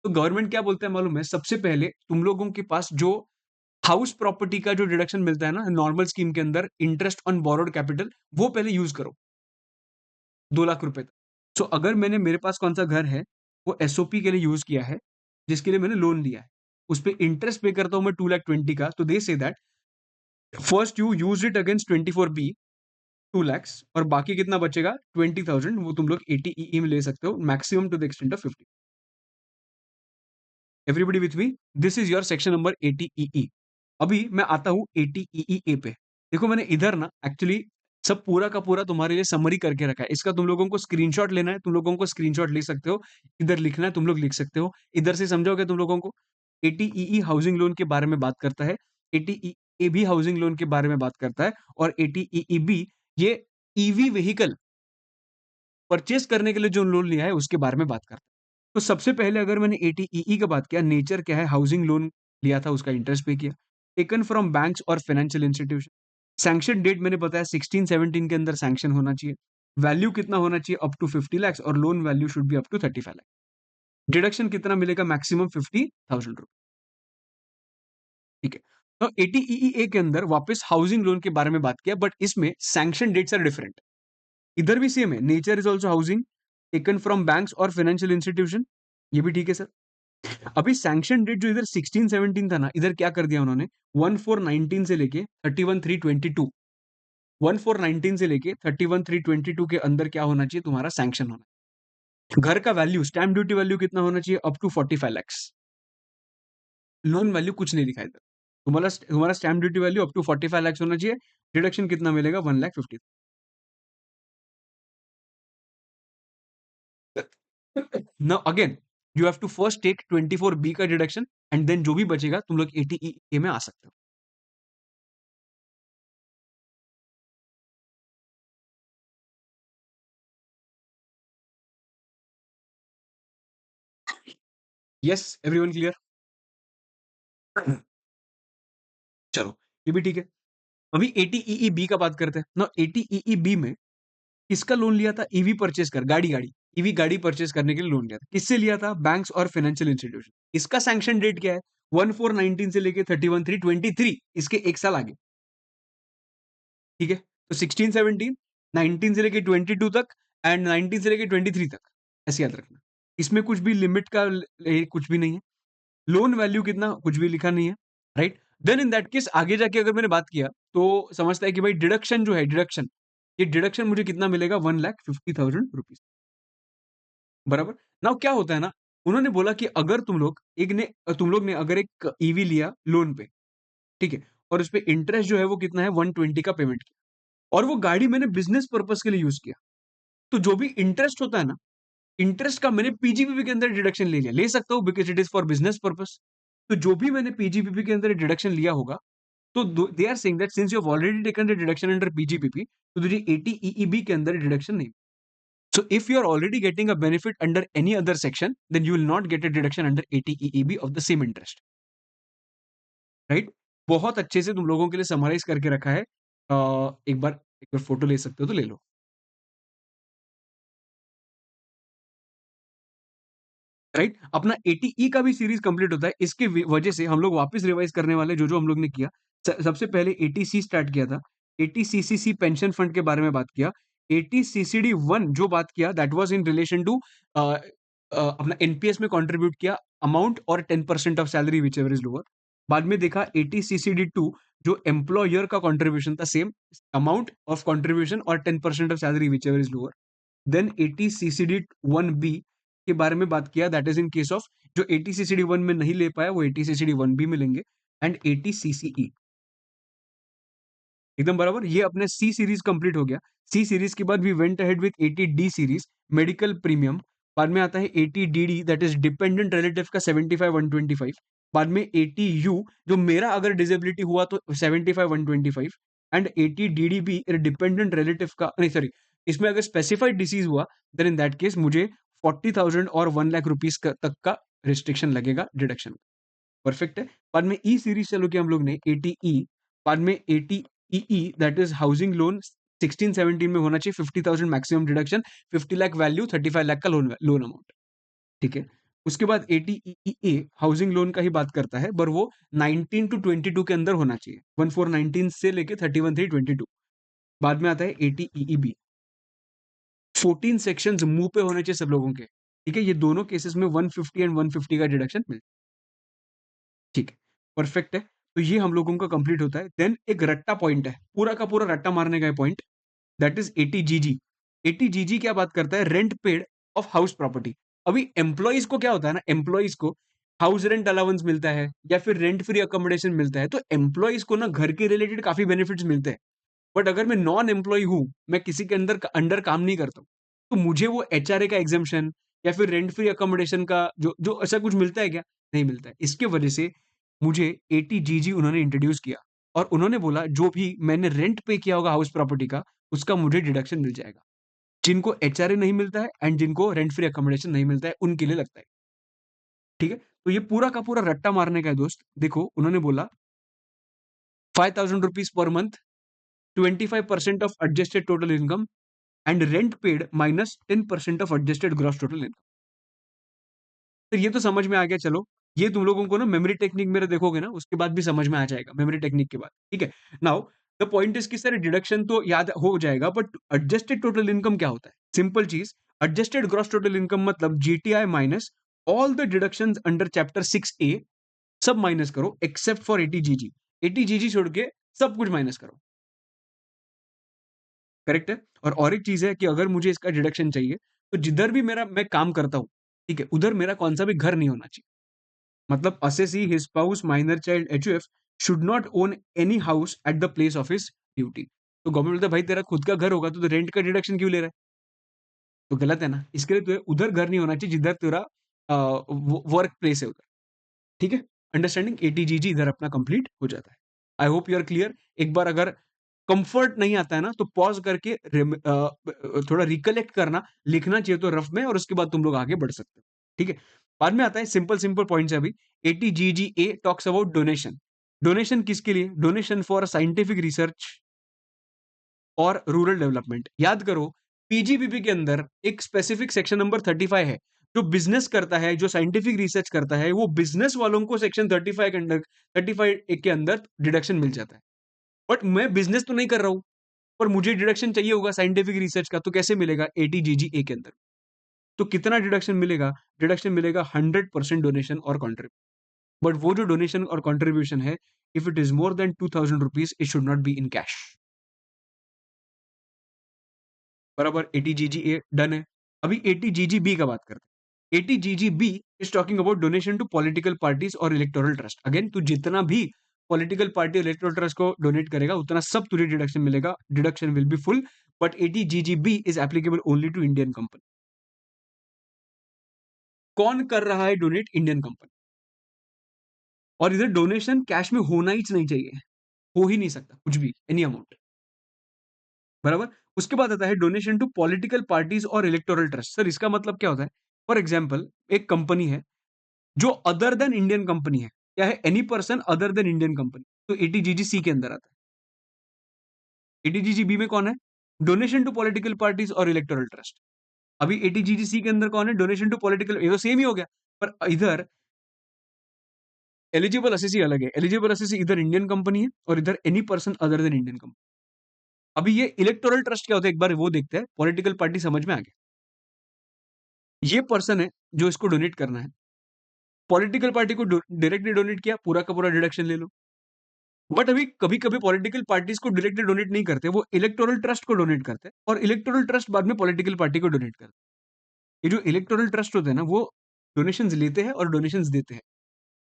तो गवर्नमेंट क्या बोलता है मालूम है? सबसे पहले तुम लोगों के पास जो हाउस प्रॉपर्टी का जो डिडक्शन मिलता है ना नॉर्मल स्कीम के अंदर, इंटरेस्ट ऑन बोरोड कैपिटल, वो पहले यूज करो 2 लाख रुपए तक। सो अगर मैंने मेरे पास कौन सा घर है वो एसओपी के लिए यूज किया है, जिसके लिए मैंने लोन लिया है, उस पर इंटरेस्ट पे करता हूं मैं 2,20,000 का, तो they say that first you use it against 24B 2 lakhs, और बाकी कितना बचेगा 20,000, वो तुम लोग 80 में ले सकते हो, maximum to the extent of 50। Everybody with me, this is your section number 80 अभी मैं आता हूं 80 पे। देखो मैंने इधर ना एक्चुअली सब पूरा का पूरा तुम्हारे लिए समरी करके रखा है, इसका तुम लोगों को स्क्रीनशॉट लेना है, तुम लोगों को स्क्रीनशॉट ले सकते हो, इधर लिखना है तुम लोग लिख सकते हो, इधर से समझोगे तुम लोगों को। 80 हाउसिंग लोन के बारे में बात करता है, 80 भी हाउसिंग लोन के बारे में बात करता है, और 80 बी ये ईवी व्हीकल परचेस करने के लिए जो लोन लिया है उसके बारे में बात करता है। तो सबसे पहले अगर मैंने 80 का बात किया, नेचर क्या है, हाउसिंग लोन लिया था, उसका इंटरेस्ट पे किया, टेकन फ्रॉम बैंक्स और फाइनेंशियल इंस्टीट्यूशन। सैंक्शन डेट मैंने बताया 16-17 के अंदर सैंक्शन होना चाहिए। वैल्यू कितना होना चाहिए, अप टू 50 lakhs, और loan value should be up to 35 lakh. Deduction कितना मिलेगा, मैक्सिमम 50,000 रुपए। ठीक है। तो 80 के अंदर वापस हाउसिंग लोन के बारे में बात किया, बट इसमें सैंक्शन डेट्स आर डिफरेंट। इधर भी सेम है, nature is also housing, taken from banks और फाइनेंशियल इंस्टीट्यूशन, ये भी ठीक है सर। अभी सैंक्शन डेट जो इधर 16-17 था ना, इधर क्या कर दिया उन्होंने, 1/4/19 से लेके 31/3/22, 1/4/19 से लेके 31/3/22 के अंदर क्या होना चाहिए, तुम्हारा सैंक्शन होना। घर का वैल्यू, स्टैम्प ड्यूटी वैल्यू कितना होना चाहिए, up to 45 lakhs। Loan value कुछ नहीं दिखाई इधर, तुम्हारा तुम्हारा stamp duty value up to 45 lakhs होना चाहिए। डिडक्शन कितना मिलेगा, 1,50,000। Now again you have to first take 24B का डिडक्शन, एंड देन जो भी बचेगा तुम लोग 80 में आ सकते हो। Yes, everyone clear? चलो, ये भी ठीक है। अभी 80 का बात करते हैं ना। 80 में किसका लोन लिया था, ईवी परचेस कर, गाड़ी गाड़ी ईवी गाड़ी परचेस करने के लिए लोन लिया था, किससे लिया था, बैंक्स और फाइनेंशियल इंस्टीट्यूशन। इसका सैंक्शन डेट क्या है, 1/4/19 से लेके 31/3/23, इसके एक साल आगे। ठीक है, तो 16-17, 19 से लेके 22 तक, एंड 19 से लेके 23 तक, ऐसे याद रखना। इसमें कुछ भी लिमिट का कुछ भी नहीं है। लोन वैल्यू कितना, कुछ भी लिखा नहीं है, right. Then in that case आगे जाके अगर मैंने बात किया तो समझता है कि भाई डिडक्शन जो है, डिडक्शन, ये डिडक्शन मुझे कितना मिलेगा, 1,50,000 रुपीज। बराबर। नाउ क्या होता है ना, उन्होंने बोला कि अगर तुम लोग ने अगर एक ईवी लिया लोन पे, ठीक है, और उस पे इंटरेस्ट जो है वो कितना है, 120 का पेमेंट किया, और वो गाड़ी मैंने बिजनेस पर्पस के लिए यूज किया, तो जो भी इंटरेस्ट होता है ना, इंटरेस्ट का मैंने पीजीबीपी के अंदर डिडक्शन ले लिया, ले सकता हूं, because it is for business purpose. तो जो भी मैंने पीजीबीपी के अंदर डिडक्शन लिया होगा, तो they are saying that since you have already taken the deduction under PGBP, तो तुझे 80 के अंदर डिडक्शन नहीं। So if you are already getting a benefit under any other section, then you will not get a deduction under 80 of the same interest, right. बहुत अच्छे से तुम लोगों के लिए समराइज करके रखा है। एक बार फोटो ले सकते हो तो ले लो, राइट। अपना 80 का भी सीरीज कंप्लीट होता है, इसके वजह से हम लोग वापस रिवाइज करने वाले जो जो हम लोग ने किया। सबसे पहले 80C स्टार्ट किया था, 80CCC पेंशन फंड के बारे में बात किया, 80CCD1 जो बात किया that was in relation to अपना एनपीएस में कंट्रीब्यूट किया अमाउंट और 10% of salary which ever is lower. बाद में देखा 80CCD2 जो एम्प्लॉयर का कंट्रीब्यूशन था, सेम अमाउंट ऑफ कंट्रीब्यूशन और 10% of salary which ever is lower. Then 80CCD1B के बारे में बात किया, that is in case of जो 80CCD1 में नहीं ले पाया वो 80CCD1B में लेंगे। एंड 80CCE एकदम बराबर, ये अपने सी सीरीज कंप्लीट हो गया। सी सीरीज के बाद we went ahead with 80D series, medical premium. बाद में आता है 80DD that is dependent relative का 75-125। बाद में 80U जो मेरा अगर डिसेबिलिटी हुआ तो 75-125। एंड 80DDB डिपेंडेंट रिलेटिव का नहीं, सॉरी, इसमें अगर स्पेसिफाइड डिसीज हुआ देन इन दैट केस मुझे 40,000 और 1 लाख रुपीज तक का रिस्ट्रिक्शन लगेगा डिडक्शन। परफेक्ट है। बाद में ई सीरीज चलो कि हम लोग ने 80E, बाद में 80EE that is housing loan 16-17 में होना चाहिए 50,000 maximum deduction, 50 lakh value, 35 lakh का लोन लोन अमाउंट। ठीक है। उसके बाद 80EE हाउसिंग लोन का ही बात करता है, पर वो 19 टू 22 के अंदर होना चाहिए, 1419 से लेके 31/3/22। बाद में आता है 80EEB, 14 सेक्शंस मुंह पे होने चाहिए सब लोगों के, ठीक है। ये दोनों केसेस में 150 एंड 150 का डिडक्शन मिल, ठीक है, परफेक्ट है। तो ये हम लोगों का कंप्लीट होता है। देन एक रट्टा पॉइंट है, पूरा का पूरा रट्टा मारने का point, that is 80GG। 80GG क्या बात करता है? Rent paid of house property. अभी एम्प्लॉइज को क्या होता है ना, एम्प्लॉइज को हाउस रेंट अलाउंस मिलता है या फिर रेंट फ्री अकोमोडेशन मिलता है, तो एम्प्लॉइज को ना घर के रिलेटेड काफी बेनिफिट्स मिलते हैं। बट अगर मैं नॉन एम्प्लॉय हूं, मैं किसी के अंदर अंडर काम नहीं करता हूं, तो मुझे वो एचआरए का एग्जाम्पशन या फिर रेंट फ्री अकोमोडेशन का जो जो ऐसा कुछ मिलता है क्या? नहीं मिलता है। इसके वजह से मुझे 80GG उन्होंने इंट्रोड्यूस किया, और उन्होंने बोला जो भी मैंने रेंट पे किया होगा हाउस प्रॉपर्टी का, उसका मुझे डिडक्शन मिल जाएगा। जिनको एचआरए नहीं मिलता है एंड जिनको रेंट फ्री अकोमोडेशन नहीं मिलता है, उनके लिए लगता है, ठीक है। तो ये पूरा का पूरा रट्टा मारने का है दोस्त। देखो उन्होंने बोला 5,000 rupees per month, 25% of adjusted total income and rent paid minus 10% of adjusted gross total income. तो ये तो समझ में आ गया। चलो, ये तुम लोगों को ना मेमोरी टेक्निक मेरे देखोगे ना, उसके बाद भी समझ में आ जाएगा, मेमोरी टेक्निक के बाद, ठीक है। नाउ द पॉइंट इज कि सर डिडक्शन तो याद हो जाएगा, बट एडजस्टेड टोटल इनकम क्या होता है? सिंपल चीज, एडजस्टेड ग्रॉस टोटल इनकम मतलब GTI minus all the deductions under chapter 6A, सब माइनस करो एक्सेप्ट फॉर 80GG। 80GG छोड़ के सब कुछ माइनस करो, करेक्ट है। और एक चीज है कि अगर मुझे इसका डिडक्शन चाहिए, तो जिधर भी मेरा मैं काम करता हूँ, ठीक है, उधर मेरा कौन सा भी घर नहीं होना चाहिए। मतलब assessee, his spouse, minor child, HUF should not own any house at the place of his duty। तो गवर्नमेंट बोलता है भाई तेरा खुद का घर होगा तो रेंट का डिडक्शन क्यों ले रहा है? तो गलत है ना। इसके लिए तुझे उधर घर नहीं होना चाहिए जिधर तेरा वर्क प्लेस है उधर, ठीक है। अंडरस्टैंडिंग 80GG इधर अपना कंप्लीट हो जाता है। I hope you are clear. एक बार अगर कंफर्ट नहीं आता है ना, तो पॉज करके थोड़ा रिकलेक्ट करना, लिखना चाहिए तो रफ में, और उसके बाद तुम लोग आगे बढ़ सकते हो, ठीक है। बाद में आता है सिंपल सिंपल पॉइंट्स है अभी। 80GGA talks about donation. Donation किसके लिए? डोनेशन फॉर साइंटिफिक रिसर्च और रूरल डेवलपमेंट। याद करो, पीजीबीपी के अंदर एक स्पेसिफिक सेक्शन नंबर 35 है, जो बिजनेस करता है, जो साइंटिफिक रिसर्च करता है, वो बिजनेस वालों को सेक्शन 35 के अंदर, 35 के अंदर डिडक्शन मिल जाता है। बट मैं बिजनेस तो नहीं कर रहा हूं, पर मुझे डिडक्शन चाहिए होगा साइंटिफिक रिसर्च का, तो कैसे मिलेगा? 80GGA के अंदर। तो कितना डिडक्शन मिलेगा? डिडक्शन मिलेगा 100% डोनेशन और कॉन्ट्रीब्यूशन। बट वो जो डोनेशन और कॉन्ट्रीब्यूशन है, if it is more then 2,000 rupees, it should not be in cash. बराबर, 80GGA डन है। अभी 80GGB का बात करते हैं। 80GGB is talking about donation to political parties और इलेक्टोरल ट्रस्ट। अगेन, तू जितना भी पॉलिटिकल पार्टी इलेक्टोरल ट्रस्ट को डोनेट करेगा, उतना सब तुझे डिडक्शन मिलेगा। Deduction will be full, but 80GGB is applicable only to Indian company. कौन कर रहा है डोनेट? Indian company. और इधर डोनेशन कैश में होना ही नहीं चाहिए, हो ही नहीं सकता कुछ भी, एनी अमाउंट। बराबर। उसके बाद आता है डोनेशन टू पॉलिटिकल पार्टीज और इलेक्टोरल ट्रस्ट। सर इसका मतलब क्या होता है? फॉर एग्जाम्पल, एक कंपनी है जो अदर देन इंडियन कंपनी है, क्या है? Any person other than Indian company, तो 80GGC के अंदर आता है। 80GGB में कौन है? डोनेशन टू पॉलिटिकल पार्टीज और इलेक्टोरल ट्रस्ट। अभी 80GGC के अंदर कौन है? डोनेशन टू पॉलिटिकल, ये तो सेम ही हो गया। पर इधर एलिजिबल असेसी अलग है। एलिजिबल असेसी इधर इंडियन कंपनी है, और इधर any person other than Indian company. अभी ये इलेक्टोरल ट्रस्ट क्या होता है, एक बार वो देखते हैं। पॉलिटिकल पार्टी समझ में आ गया। ये पर्सन है जो इसको डोनेट करना है। पॉलिटिकल पार्टी को डायरेक्टली डोनेट किया, पूरा का पूरा डिडक्शन ले लो। बट अभी कभी कभी पॉलिटिकल पार्टीज को डायरेक्टली डोनेट नहीं करते, वो इलेक्टोरल ट्रस्ट को डोनेट करते हैं, और इलेक्टोरल ट्रस्ट बाद में पॉलिटिकल पार्टी को डोनेट करते हैं। ये जो इलेक्टोरल ट्रस्ट होते हैं ना, वो डोनेशंस लेते हैं और डोनेशंस देते हैं।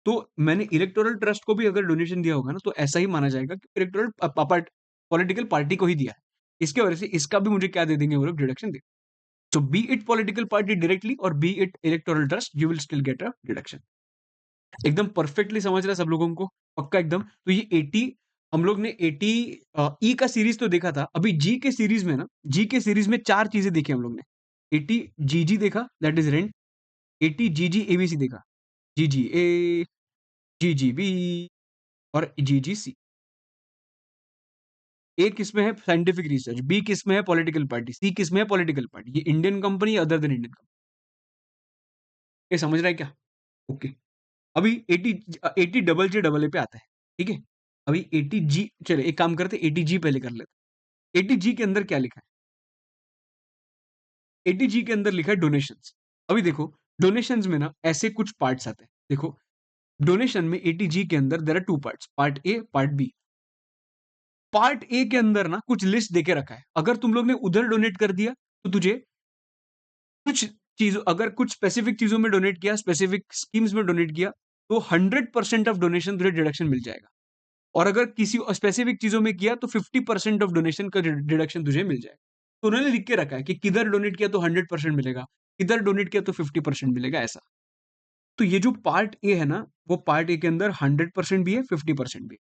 तो मैंने इलेक्टोरल ट्रस्ट को भी अगर डोनेशन दिया होगा ना, तो ऐसा ही माना जाएगा कि इलेक्टोरल पॉलिटिकल पार्टी को ही दिया है। इसके वजह से इसका भी मुझे क्या दे देंगे वो लोग? Deduction they. So be it political party directly or be it electoral trust, you will still get a deduction। एकदम परफेक्टली समझ रहा है सब लोगों को? पक्का एकदम। तो ये 80, हम लोग ने 80 ई का सीरीज तो देखा था। अभी जी के सीरीज में ना, जी के सीरीज में चार चीजें देखी हम लोग ने। 80GG देखा, that is rent. 80GG ABC देखा, GGA, GGB और GGC। ए किस में है? Scientific research. बी किस में है? Political party. सी किस में है? Political party. ये Indian company other than Indian company. ये समझ रहा है क्या? ओके। अभी 80 डबल जे डबल ए पे आता है, ठीक है? अभी 80 जी, चलिए एक काम करते हैं 80 जी पहले कर लेते हैं। 80 जी के अंदर क्या लिखा है? 80 जी के अंदर लिखा है डोनेशंस। अभी देखो, डोनेशंस में ना ऐसे कुछ पार्ट्स आते हैं। देखो, डोनेशन में 80 जी के अंदर there are 2 parts, part A, part B. Part A के अंदर ना कुछ लिस्ट देके रखा है। अगर तुम लोग ने उधर डोनेट कर दिया, तो तुझे कुछ चीज़ों, अगर कुछ स्पेसिफिक चीज़ों में डोनेट किया, स्पेसिफिक स्कीम्स में डोनेट किया, तो 100% ऑफ डोनेशन तुझे डिडक्शन मिल जाएगा। और अगर किसी स्पेसिफिक चीज़ों में किया, तो 50% ऑफ डोनेशन का डिडक्शन तुझे मिल जाएगा। तो उन्होंने लिख के रखा है कि किधर डोनेट किया तो 100% मिलेगा, किधर डोनेट किया तो 50% मिलेगा, ऐसा। तो ये जो पार्ट ए है ना, वो पार्ट ए के अंदर 100% भी है, 50% भी है।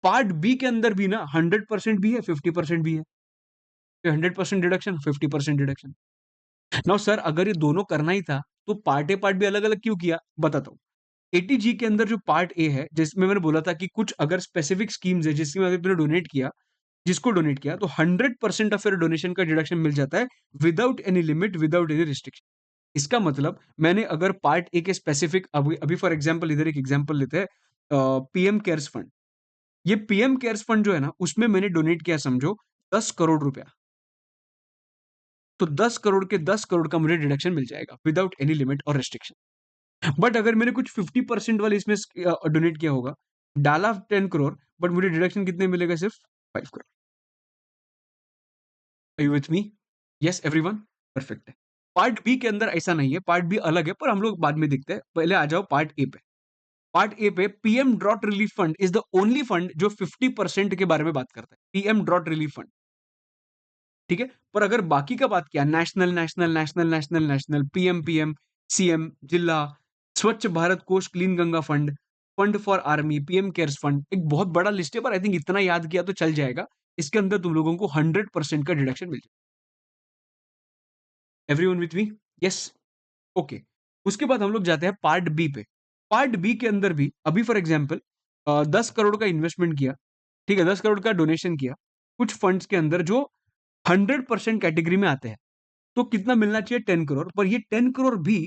पार्ट बी के अंदर भी ना 100% भी है, 50% भी है। 100% डिडक्शन, 50% डिडक्शन। नाउ सर, अगर ये दोनों करना ही था, तो पार्ट ए पार्ट बी अलग-अलग क्यों किया? बताता हूँ। 80 जी के अंदर जो पार्ट ए है, जिसमें मैंने बोला था कि कुछ अगर स्पेसिफिक स्कीम्स है, जिसमें अगर तूने डोनेट किया, जिसको डोनेट किया, तो 100% ऑफ योर डोनेशन का डिडक्शन मिल जाता है, without any limit, without any restriction. इसका मतलब मैंने अगर पार्ट ए के स्पेसिफिक, अभी अभी फॉर एग्जांपल इधर एक एग्जांपल लेते हैं, पीएम केयर्स फंड। ये पीएम केयर्स फंड जो है ना, उसमें मैंने डोनेट किया समझो 10 करोड़ रुपया। तो 10 करोड़ के 10 करोड़ का मुझे डिडक्शन मिल जाएगा विदाउट एनी लिमिट और रिस्ट्रिक्शन। बट अगर मैंने कुछ 50% वाले इसमें डोनेट किया होगा, डाला 10 करोड़, बट मुझे डिडक्शन कितने मिलेगा? सिर्फ 5 crore. Are you with me? Yes everyone? Perfect है। पार्ट बी के अंदर ऐसा नहीं है, पार्ट बी अलग है, पर हम लोग बाद में देखते हैं। पहले आ जाओ पार्ट ए पे। पार्ट ए पे PM drought relief fund is the only fund जो 50% के बारे में बात करता है। पीएम ड्रॉट रिलीफ फंड, ठीक है? पर अगर बाकी का बात किया, national national national national national, PM PM, CM, जिला, स्वच्छ भारत कोष, clean Ganga fund, fund for army, PM cares fund, एक बहुत बड़ा लिस्ट है, पर आई थिंक इतना याद किया तो चल जाएगा। इसके अंदर तुम लोगों को 100% का डिडक्शन मिल जाएगा। Everyone with me? Yes? Okay. उसके बाद हम लोग जाते हैं पार्ट बी पे। पार्ट बी के अंदर भी अभी फॉर एग्जांपल 10 करोड़ का इन्वेस्टमेंट किया, ठीक है? 10 करोड़ का डोनेशन किया, कुछ फंड्स के अंदर जो 100% कैटेगरी में आते हैं। तो कितना मिलना चाहिए? 10 करोड़। पर ये 10 करोड़ भी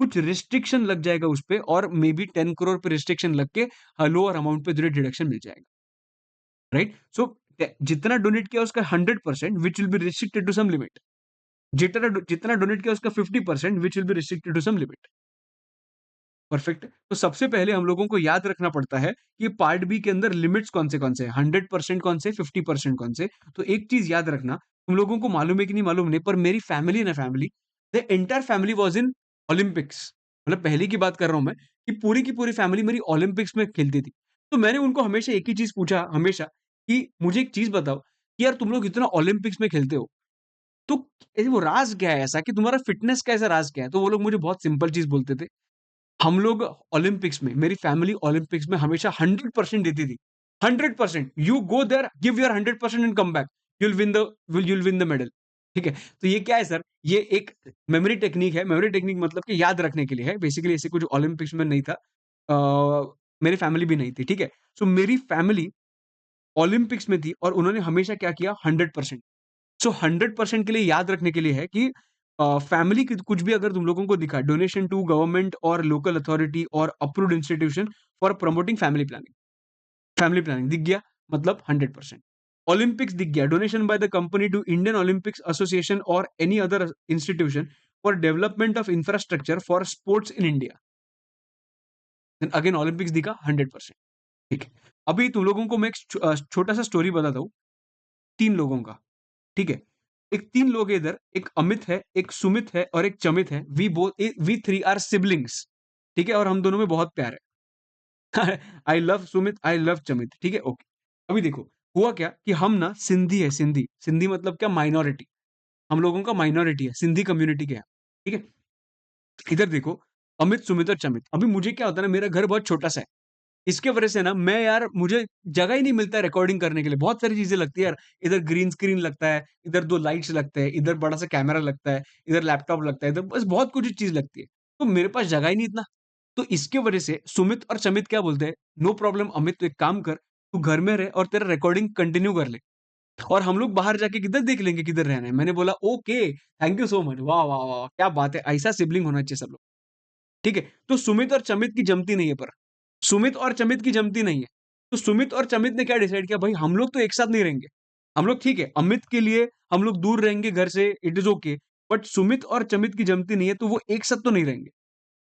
कुछ रिस्ट्रिक्शन लग जाएगा उस पे, और मे बी 10 करोड़ पे रिस्ट्रिक्शन लग के लोअर अमाउंट पे तुझे डिडक्शन मिल जाएगा, राइट? सो जितना डोनेट किया उसका 100% which will be restricted to some limit. जितना जितना डोनेट किया उसका 50% which will be restricted to some limit. Perfect. तो सबसे पहले हम लोगों को याद रखना पड़ता है कि पार्ट बी के अंदर लिमिट्स कौन से हैं, 100% कौन से, 50% कौन से। तो एक चीज याद रखना, तुम लोगों को मालूम है कि नहीं मालूम नहीं, पर मेरी फैमिली ना, family, the entire family was in Olympics. मतलब पहले की बात कर रहा हूं मैं, कि पूरी की पूरी फैमिली मेरी ओलंपिक्स में खेलती थी। तो मैंने उनको हमेशा एक ही चीज पूछा, हमेशा, कि मुझे एक चीज बताओ कि यार तुम लोग इतना ओलंपिक्स में खेलते हो, तो वो राज क्या है ऐसा, कि तुम्हारा फिटनेस का ऐसा राज क्या है? तो वो लोग मुझे बहुत सिंपल चीज बोलते थे, हम लोग ओलंपिक्स में, मेरी फैमिली ओलंपिक्स में हमेशा 100% देती थी। 100%, you go there, give your 100% and come back, you'll win the medal। ठीक है? तो ये क्या है सर? ये एक मेमोरी टेक्निक है। मेमोरी टेक्निक मतलब कि याद रखने के लिए है। बेसिकली ऐसे कुछ ओलंपिक्स में नहीं था। मेरी फैमिली भी नहीं थी, ठीक है? सो मेरी फैमिली ओलंपिक्स में थी, और उन्होंने हमेशा क्या किया? 100%। सो 100% के लिए याद रखने के लिए है कि फैमिली कुछ भी अगर तुम लोगों को दिखा, donation to government or local authority or approved institution for promoting family planning, family planning दिख गया, मतलब 100%। ओलंपिक्स दिख गया, donation by the company to Indian Olympics association or any other institution for development of infrastructure for sports in India, then again Olympics दिखा, 100%। ठीक है? अभी तुम लोगों को मैं एक छोटा सा स्टोरी बताता हूँ, 3 लोगों का, ठीक है? एक 3 लोग हैं इधर, एक अमित है, एक सुमित है और एक चमित है। वी 3 आर सिबलिंग्स, ठीक है? और हम दोनों में बहुत प्यार है। I love Sumit, I love Chamit, ठीक है? ओके। अभी देखो, हुआ क्या कि हम ना सिंधी है, सिंधी। सिंधी मतलब क्या? माइनॉरिटी। हम लोगों का माइनॉरिटी है, सिंधी कम्युनिटी के यहाँ, ठीक है? इधर देखो, अमित, सुमित और चमित। अभी मुझे क्या होता है ना, मेरा घर बहुत छोटा-सा है। इसके वजह से ना मैं यार, मुझे जगह ही नहीं मिलता है रिकॉर्डिंग करने के लिए। बहुत सारी चीज़ें लगती है यार, इधर ग्रीन स्क्रीन लगता है, इधर 2 लाइट्स लगते हैं, इधर बड़ा-सा कैमरा लगता है, इधर लैपटॉप लगता है, इधर बस बहुत कुछ चीज़ लगती है। तो मेरे पास जगह ही नहीं इतना। तो इसके वजह से सुमित और चमित क्या बोलते हैं, "नो प्रॉब्लम अमित, तू एक काम कर, तू घर में रह और तेरा रिकॉर्डिंग कंटिन्यू कर ले, और हम लोग बाहर जाके किधर देख लेंगे किधर रहना है।" मैंने बोला, "okay, thank you so much. वाह, वाह, वाह! क्या बात है। ऐसा सिबलिंग होना चाहिए सब लोग।" ठीक है? तो सुमित और चमित की जमती नहीं है पर। सुमित और चमित की जमती नहीं है। तो सुमित और चमित ने क्या डिसाइड किया, भाई हम लोग तो एक साथ नहीं रहेंगे। हम लोग ठीक है, अमित के लिए हम लोग दूर रहेंगे घर से, it is okay, but Sumit और चमित की जमती नहीं है, तो वो एक साथ तो नहीं रहेंगे।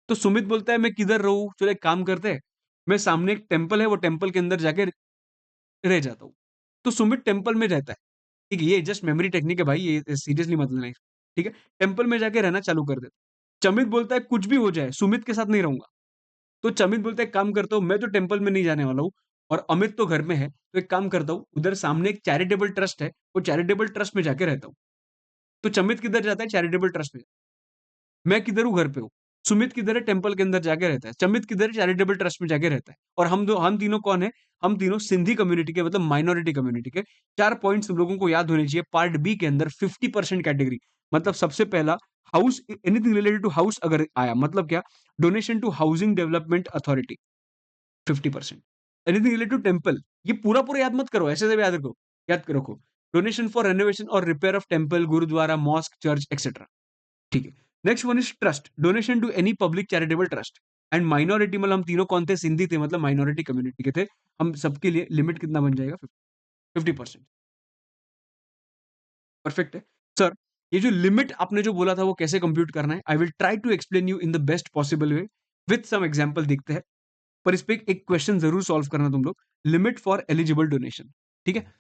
तो सुमित बोलता है मैं किधर रहूँ? चलो एक काम करते हैं, मैं सामने एक टेम्पल है, वो टेम्पल के अंदर जाके रह जाता हूँ। तो सुमित टेम्पल में रहता है। ठीक है, ये जस्ट मेमोरी टेक्निक है भाई, ये सीरियसली मत लेना इसको, ठीक है? टेम्पल में जाके रहना चालू कर देता है। चमित बोलता है कुछ भी हो जाए, सुमित के साथ नहीं रहूँगा। तो चमित बोलता है एक काम करता हूँ, मैं तो टेम्पल में नहीं जाने वाला हूँ और अमित तो घर में है, तो एक काम करता हूँ, उधर सामने एक चैरिटेबल ट्रस्ट है, वो चैरिटेबल ट्रस्ट में जाके रहता हूँ। तो चमित किधर जाता है? चैरिटेबल ट्रस्ट में। मैं किधर हूँ? घर पे हूँ। सुमित किधर है? टेम्पल के अंदर जाके रहता है। चमित किधर है? चैरिटेबल ट्रस्ट में जाके रहता है। और हम तीनों कौन है? हम तीनों सिंधी कम्युनिटी के, मतलब माइनॉरिटी कम्युनिटी के। 4 पॉइंट्स लोगों को याद होने चाहिए। पार्ट बी के अंदर 50% कैटेगरी, मतलब सबसे पहला house, anything related to house अगर आया, मतलब क्या? Donation to housing development authority 50%। Anything related to temple, ये पूरा-पूरा याद मत करो, ऐसे-ऐसे याद रखो, रखो। डोनेशन फॉर रेनोवेशन और repair of temple, gurdwara, mosque, church etcetera. ठीक है। Next one is trust, donation to any public charitable trust. And minority, मतलब हम तीनों कौन थे? सिंधी थे, मतलब माइनॉरिटी कम्युनिटी के थे। हम सबके लिए लिमिट कितना बन जाएगा? 50%। परफेक्ट है। सर, ये जो लिमिट आपने जो बोला था वो कैसे कंप्यूट करना है, I will try to explain you in the best possible way with some example. देखते हैं, पर इस पे एक क्वेश्चन जरूर सॉल्व करना तुम लोग। लिमिट फॉर एलिजिबल डोनेशन, ठीक है?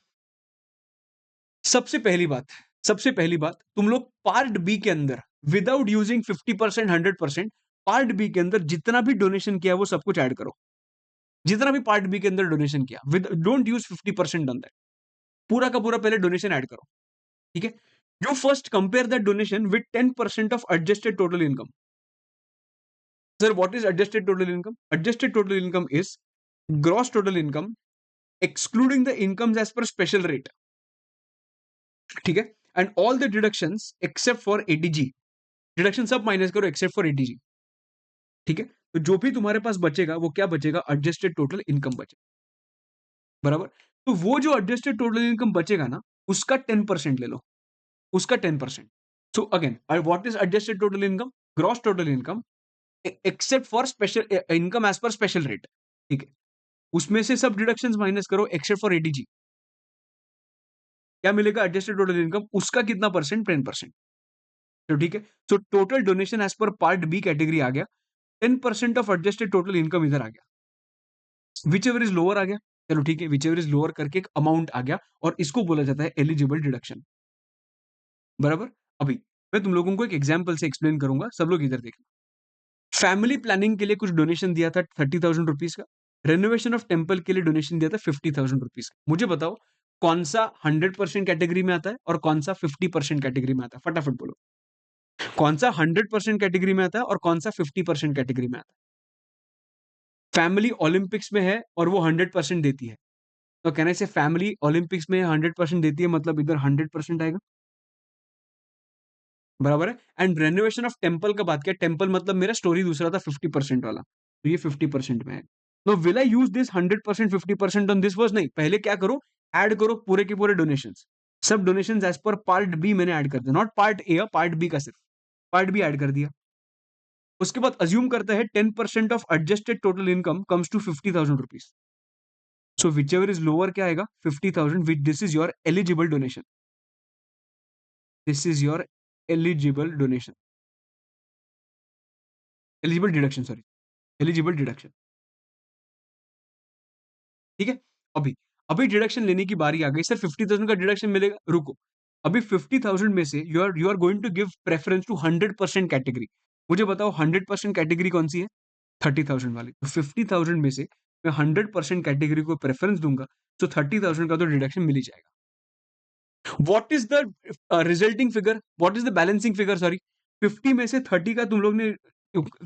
सबसे पहली बात, सबसे पहली बात, तुम लोग पार्ट बी के अंदर विदाउट यूजिंग 50%, 100%, पार्ट बी के अंदर जितना भी डोनेशन किया वो सब कुछ ऐड करो। जितना भी पार्ट बी के अंदर डोनेशन किया, with don't use 50% on that. पूरा का पूरा पहले डोनेशन ऐड करो, ठीक है? You first compare that donation with 10% of adjusted total income. Sir, what is adjusted total income? Adjusted total income is gross total income excluding the incomes as per special rate, ठीक है? And all the deductions except for ATG. Deduction सब minus करो except for ATG, ठीक है? तो जो भी तुम्हारे पास बचेगा वो क्या बचेगा? एडजस्टेड टोटल इनकम बचेगा, बराबर? तो वो जो एडजस्टेड टोटल इनकम बचेगा ना, उसका 10% ले लो, उसका 10%। So again, what is adjusted total income? Gross total income except for special income as per special rate, ठीक है? उसमें से सब डिडक्शंस माइनस करो एक्सेप्ट फॉर एटीजी। क्या मिलेगा? एडजस्टेड टोटल इनकम, उसका कितना परसेंट? 10%। तो ठीक है, so total donation as per part B category आ गया, 10% ऑफ एडजस्टेड टोटल इनकम इधर आ गया। विच एवर इज लोअर आ गया, चलो ठीक है, विच एवर इज लोअर करके एक अमाउंट आ गया, और इसको बोला जाता है एलिजिबल डिडक्शन, बराबर? अभी मैं तुम लोगों को एक एग्जाम्पल से एक्सप्लेन करूंगा, सब लोग इधर देखना। फैमिली प्लानिंग के लिए कुछ डोनेशन दिया था 30,000 रुपीज का। रेनोवेशन ऑफ टेम्पल के लिए डोनेशन दिया था 50,000 रुपीज का। मुझे बताओ कौन सा 100% कैटेगरी में आता है और कौन सा 50% कैटेगरी में आता है? फटाफट बोलो। कौन सा 100% कैटेगरी में आता है और कौन सा 50% कैटेगरी में आता है? फैमिली ओलंपिक्स में है और वो 100% देती है, तो कहने से फैमिली ओलंपिक्स में 100% देती है, मतलब इधर 100% आएगा, बराबर है? एंड रेनोवेशन ऑफ टेम्पल का बात किया, टेम्पल मतलब मेरा स्टोरी दूसरा था 50% वाला, तो ये 50% में है। No, will I use this 100% 50% on this verse? नहीं, पहले क्या करो, ऐड करो पूरे के पूरे डोनेशन, सब donation as per part B मैंने ऐड कर दिया, not part A, part B का सिर्फ पार्ट बी ऐड कर दिया। उसके बाद अज्यूम करते हैं 10% of adjusted total income comes to 50,000 rupees. So which ever is lower क्या आएगा? 50,000, which this is your eligible donation, this is your eligible donation, eligible deduction, sorry, eligible deduction, ठीक है? अभी अभी डिडक्शन लेने की बारी आ गई, सर 50,000 का डिडक्शन मिलेगा, रुको। अभी 50,000 में से you are going to give preference to 100% category. मुझे बताओ 100% कैटेगरी कौन सी है? 30,000 वाली। तो 50,000 में से मैं 100% कैटेगरी को प्रेफरेंस दूंगा, तो 30,000 का तो डिडक्शन मिल ही जाएगा। What is the resulting figure, what is the balancing figure? Sorry, 50 में से 30 का तुम लोग ने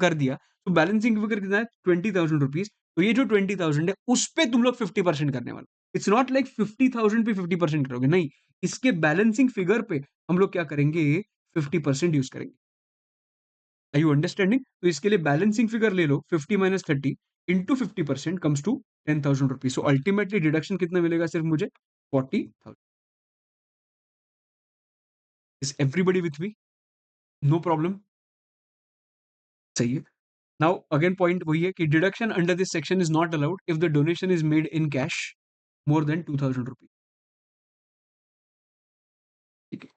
कर दिया, तो बैलेंसिंग फिगर कितना है? 20,000 रुपीज। तो ये जो 20,000 है उस पे तुम लोग 50% करने वाले। इट्स नॉट लाइक 50,000 पे 50% करोगे, नहीं, इसके बैलेंसिंग फिगर पे हम लोग क्या करेंगे? 50% यूज करेंगे। Are you understanding? तो इसके लिए बैलेंसिंग फिगर ले लो, 50 minus 30 into 50% comes to 10,000 rupees. So ultimately deduction कितना मिलेगा? सिर्फ मुझे 40,000। Is everybody with me? No problem? सही है। नाउ अगेन पॉइंट वही है कि deduction under this section is not allowed if the donation is made in cash more than 2000 rupees. ठीक है,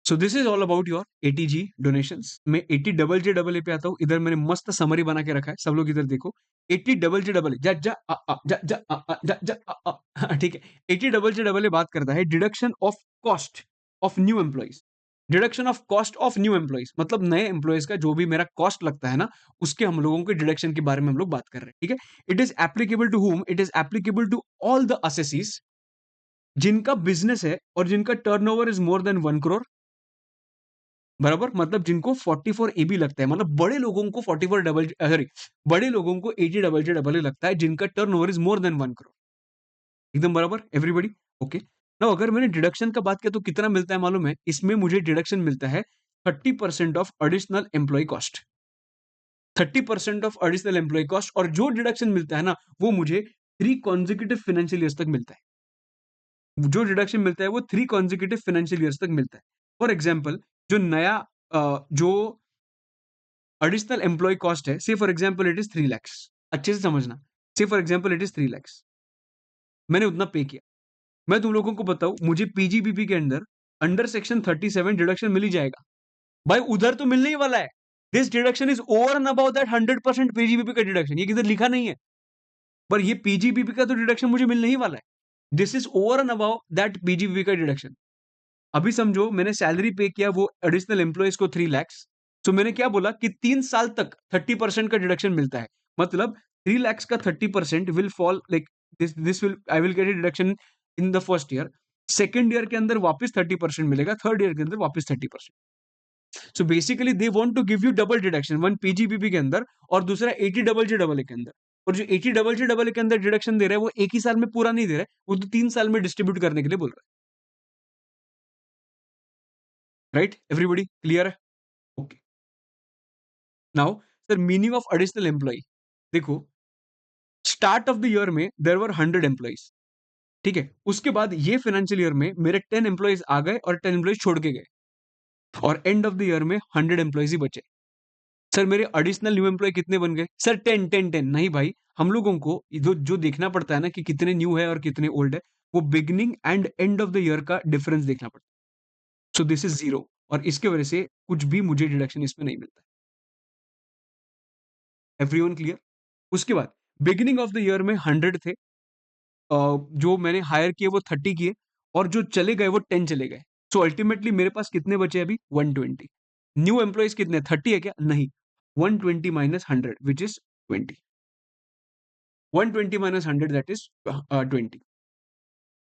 so this is all about your ATG donations. मैं 80 double J double ए पे आता हूँ। इधर मैंने मस्त समरी बना के रखा है, सब लोग इधर देखो। 80 डबल जे डबल ए जा जा आ, आ, जा जा आ, आ, जा जा आ, आ, ठीक है। 80 डबल जे डबल ए बात करता है deduction of cost of new employees. Deduction of cost of new employees मतलब नए एम्प्लॉइज का जो भी मेरा कॉस्ट लगता है ना, उसके हम लोगों के डिडक्शन के बारे में हम लोग बात कर रहे हैं। ठीक है, it is applicable to whom? It is applicable to all the assessees जिनका बिजनेस है और जिनका turnover is more than 1 crore. बराबर, मतलब जिनको 44 एबी लगता है, मतलब बड़े लोगों को 44 डबल, सॉरी, बड़े लोगों को 80 डबल जे डबल ए लगता है जिनका turnover is more than 1 crore. एकदम बराबर एवरीबॉडी। ओके, ना अगर मैंने डिडक्शन का बात किया तो कितना मिलता है मालूम है? इसमें मुझे डिडक्शन मिलता है 30% of additional employee cost. 30% of additional employee cost, और जो डिडक्शन मिलता है ना वो मुझे 3 कॉन्जिक्यूटिव फाइनेंशियल ईयर्स तक मिलता है। जो डिडक्शन मिलता है वो 3 कॉन्जिक्यूटिव फाइनेंशियल ईयर्स तक मिलता है। फॉर एग्जाम्पल, जो नया जो एडिशनल एम्प्लॉय कॉस्ट है, से for example it is 3 lakhs। अच्छे से समझना, से for example it is 3 lakhs, मैंने उतना पे किया। मैं तुम लोगों को बताऊं, मुझे पीजीबीपी के अंदर अंडर सेक्शन 37 डिडक्शन मिल ही जाएगा। भाई उधर तो मिलने ही वाला है। This deduction is over and about that 100% PGBP का डिडक्शन। ये किधर लिखा नहीं है, पर ये पीजीबीपी का तो डिडक्शन मुझे मिलने ही वाला है। This is over and about that PGBP का डिडक्शन। अभी समझो मैंने सैलरी पे किया वो एडिशनल एम्प्लॉयज को 3 lakhs। तो मैंने क्या बोला कि 3 साल तक 30% का डिडक्शन मिलता है। मतलब 3 lakhs का 30% will fall like this will I will get a deduction in the first year. Second year के अंदर वापस 30% मिलेगा, थर्ड ईयर के अंदर वापस 30%। So basically they want to give you double deduction, one PGBP के अंदर और दूसरा 80 डबल जे डबल ए के अंदर। और जो 80 डबल जे डबल ए के अंदर डिडक्शन दे रहा है वो एक ही साल में पूरा नहीं दे रहा है, वो तो 3 साल में डिस्ट्रीब्यूट करने के लिए बोल रहा है। राइट एवरीबॉडी, क्लियर है? Okay, now sir meaning of additional employ. देखो, स्टार्ट ऑफ द ईयर में देयर वर 100 एम्प्लॉइज। ठीक है, उसके बाद ये फाइनेंशियल ईयर में मेरे 10 एम्प्लॉइज आ गए और 10 एम्प्लॉइज छोड़ के गए, और एंड ऑफ द ईयर में 100 एम्प्लॉइज ही बचे। सर मेरे एडिशनल न्यू एम्प्लॉय कितने बन गए? सर 10 10 10 नहीं भाई, हम लोगों को जो जो देखना पड़ता है ना कि कितने न्यू है और कितने ओल्ड है, वो beginning and end of the year का डिफरेंस देखना पड़ता है। सो दिस इज जीरो, और इसके वजह से कुछ भी मुझे डिडक्शन इसमें नहीं मिलता। Everyone clear? उसके बाद बिगिनिंग ऑफ द ईयर में 100 थे, जो मैंने हायर किए वो 30 किए, और जो चले गए वो 10 चले गए। सो अल्टीमेटली मेरे पास कितने बचे अभी? 120। न्यू एम्प्लॉइज कितने? 30 है क्या? नहीं, 120 minus 100 which is 20। 120 minus 100 that is 20।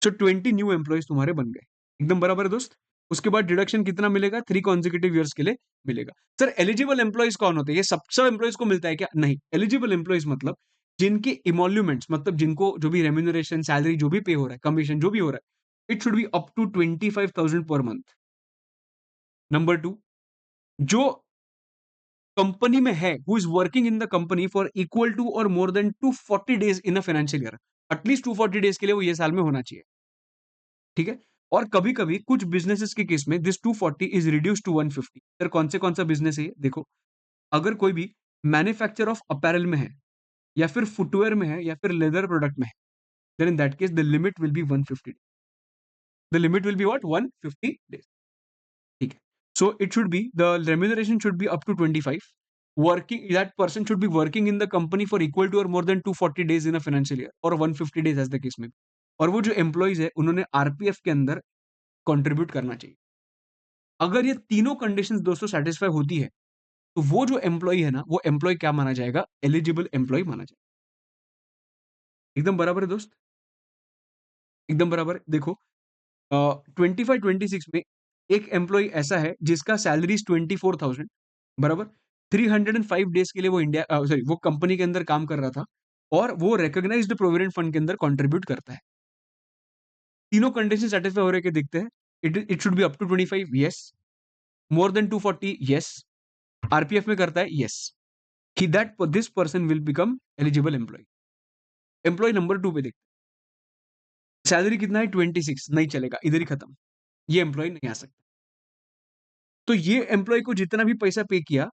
So 20 new employees तुम्हारे बन गए। एकदम बराबर है दोस्त। उसके बाद डिडक्शन कितना मिलेगा? 3 कॉन्जिक्यूटिव ईयर्स के लिए मिलेगा। सर एलिजिबल एम्प्लॉइज कौन होते हैं? ये सब एम्प्लॉइज को मिलता है क्या? नहीं, एलिजिबल एम्प्लॉइज मतलब जिनके इमोल्यूमेंट्स, मतलब जिनको जो भी रेम्यूनरेशन, सैलरी जो भी पे हो रहा है, कमीशन जो भी हो रहा है, it should be up to 25,000 per month. Number two, जो कंपनी में है, who is working in the company for equal to or more than 240 days in a financial year. At least 240 days के लिए वो ये साल में होना चाहिए। ठीक है, और कभी कभी कुछ बिजनेसेस के केस में this 240 is reduce to 150। Sir कौन सा बिजनेस है ये? देखो, अगर कोई भी मैन्युफैक्चर ऑफ अपैरल में है, या फिर फुटवेयर में है, या फिर लेदर प्रोडक्ट में है, then in that case the limit will be 150। The limit will be what? 150 days. ठीक है, so it should be the remuneration should be up to 25। Working that person should be working in the company for equal to or more than 240 days in a financial year, और 150 days as the case में। और वो जो employees है उन्होंने RPF के अंदर contribute करना चाहिए। अगर ये तीनों कंडीशंस दोस्तों सेटिस्फाई होती है, तो वो जो एम्प्लॉय है ना, वो एम्प्लॉय क्या माना जाएगा? एलिजिबल एम्प्लॉय माना जाएगा। एकदम बराबर है दोस्त, एकदम बराबर है। देखो, 25-26 में एक एम्प्लॉय ऐसा है जिसका सैलरी 24,000, बराबर। 305 डेज के लिए वो इंडिया, सॉरी, वो कंपनी के अंदर काम कर रहा था, और वो रिकॉग्नाइज्ड प्रोविडेंट फंड के अंदर कंट्रीब्यूट करता है। तीनों कंडीशन सेटिस्फाई हो रहे के दिखते हैं। It should be up to 25, yes. More than 240, yes. RPF में करता है, यस। कि that this person will become eligible employ. Employ number 2 पे देखते हैं, सैलरी कितना है? 26, नहीं चलेगा, इधर ही खत्म, ये एम्प्लॉय नहीं आ सकता। तो ये एम्प्लॉय को जितना भी पैसा पे किया,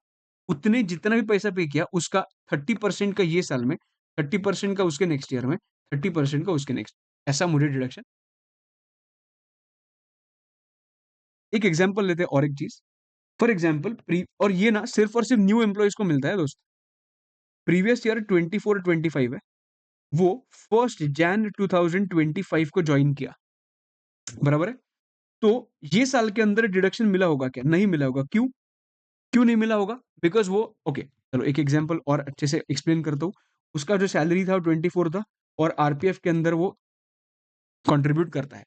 उतने जितना भी पैसा पे किया उसका 30% का ये साल में, 30% का उसके नेक्स्ट ईयर में, 30% का उसके नेक्स्ट, ऐसा मुझे डिडक्शन। एक एग्जांपल लेते हैं और एक चीज़, फॉर एग्जांपल प्री और ये ना सिर्फ़ और सिर्फ़ न्यू एम्प्लॉइज़ को मिलता है दोस्त। प्रीवियस ईयर 24-25 है, वो 1 जैन 2025 को जॉइन किया, बराबर है? तो ये साल के अंदर डिडक्शन मिला होगा क्या? नहीं मिला होगा, क्यों? क्यों नहीं मिला होगा? बिकॉज़ वो ओके, चलो एक एग्जांपल और अच्छे से एक्सप्लेन करता हूँ। उसका जो सैलरी था वो 24 था और आरपीएफ के अंदर वो कंट्रीब्यूट करता है।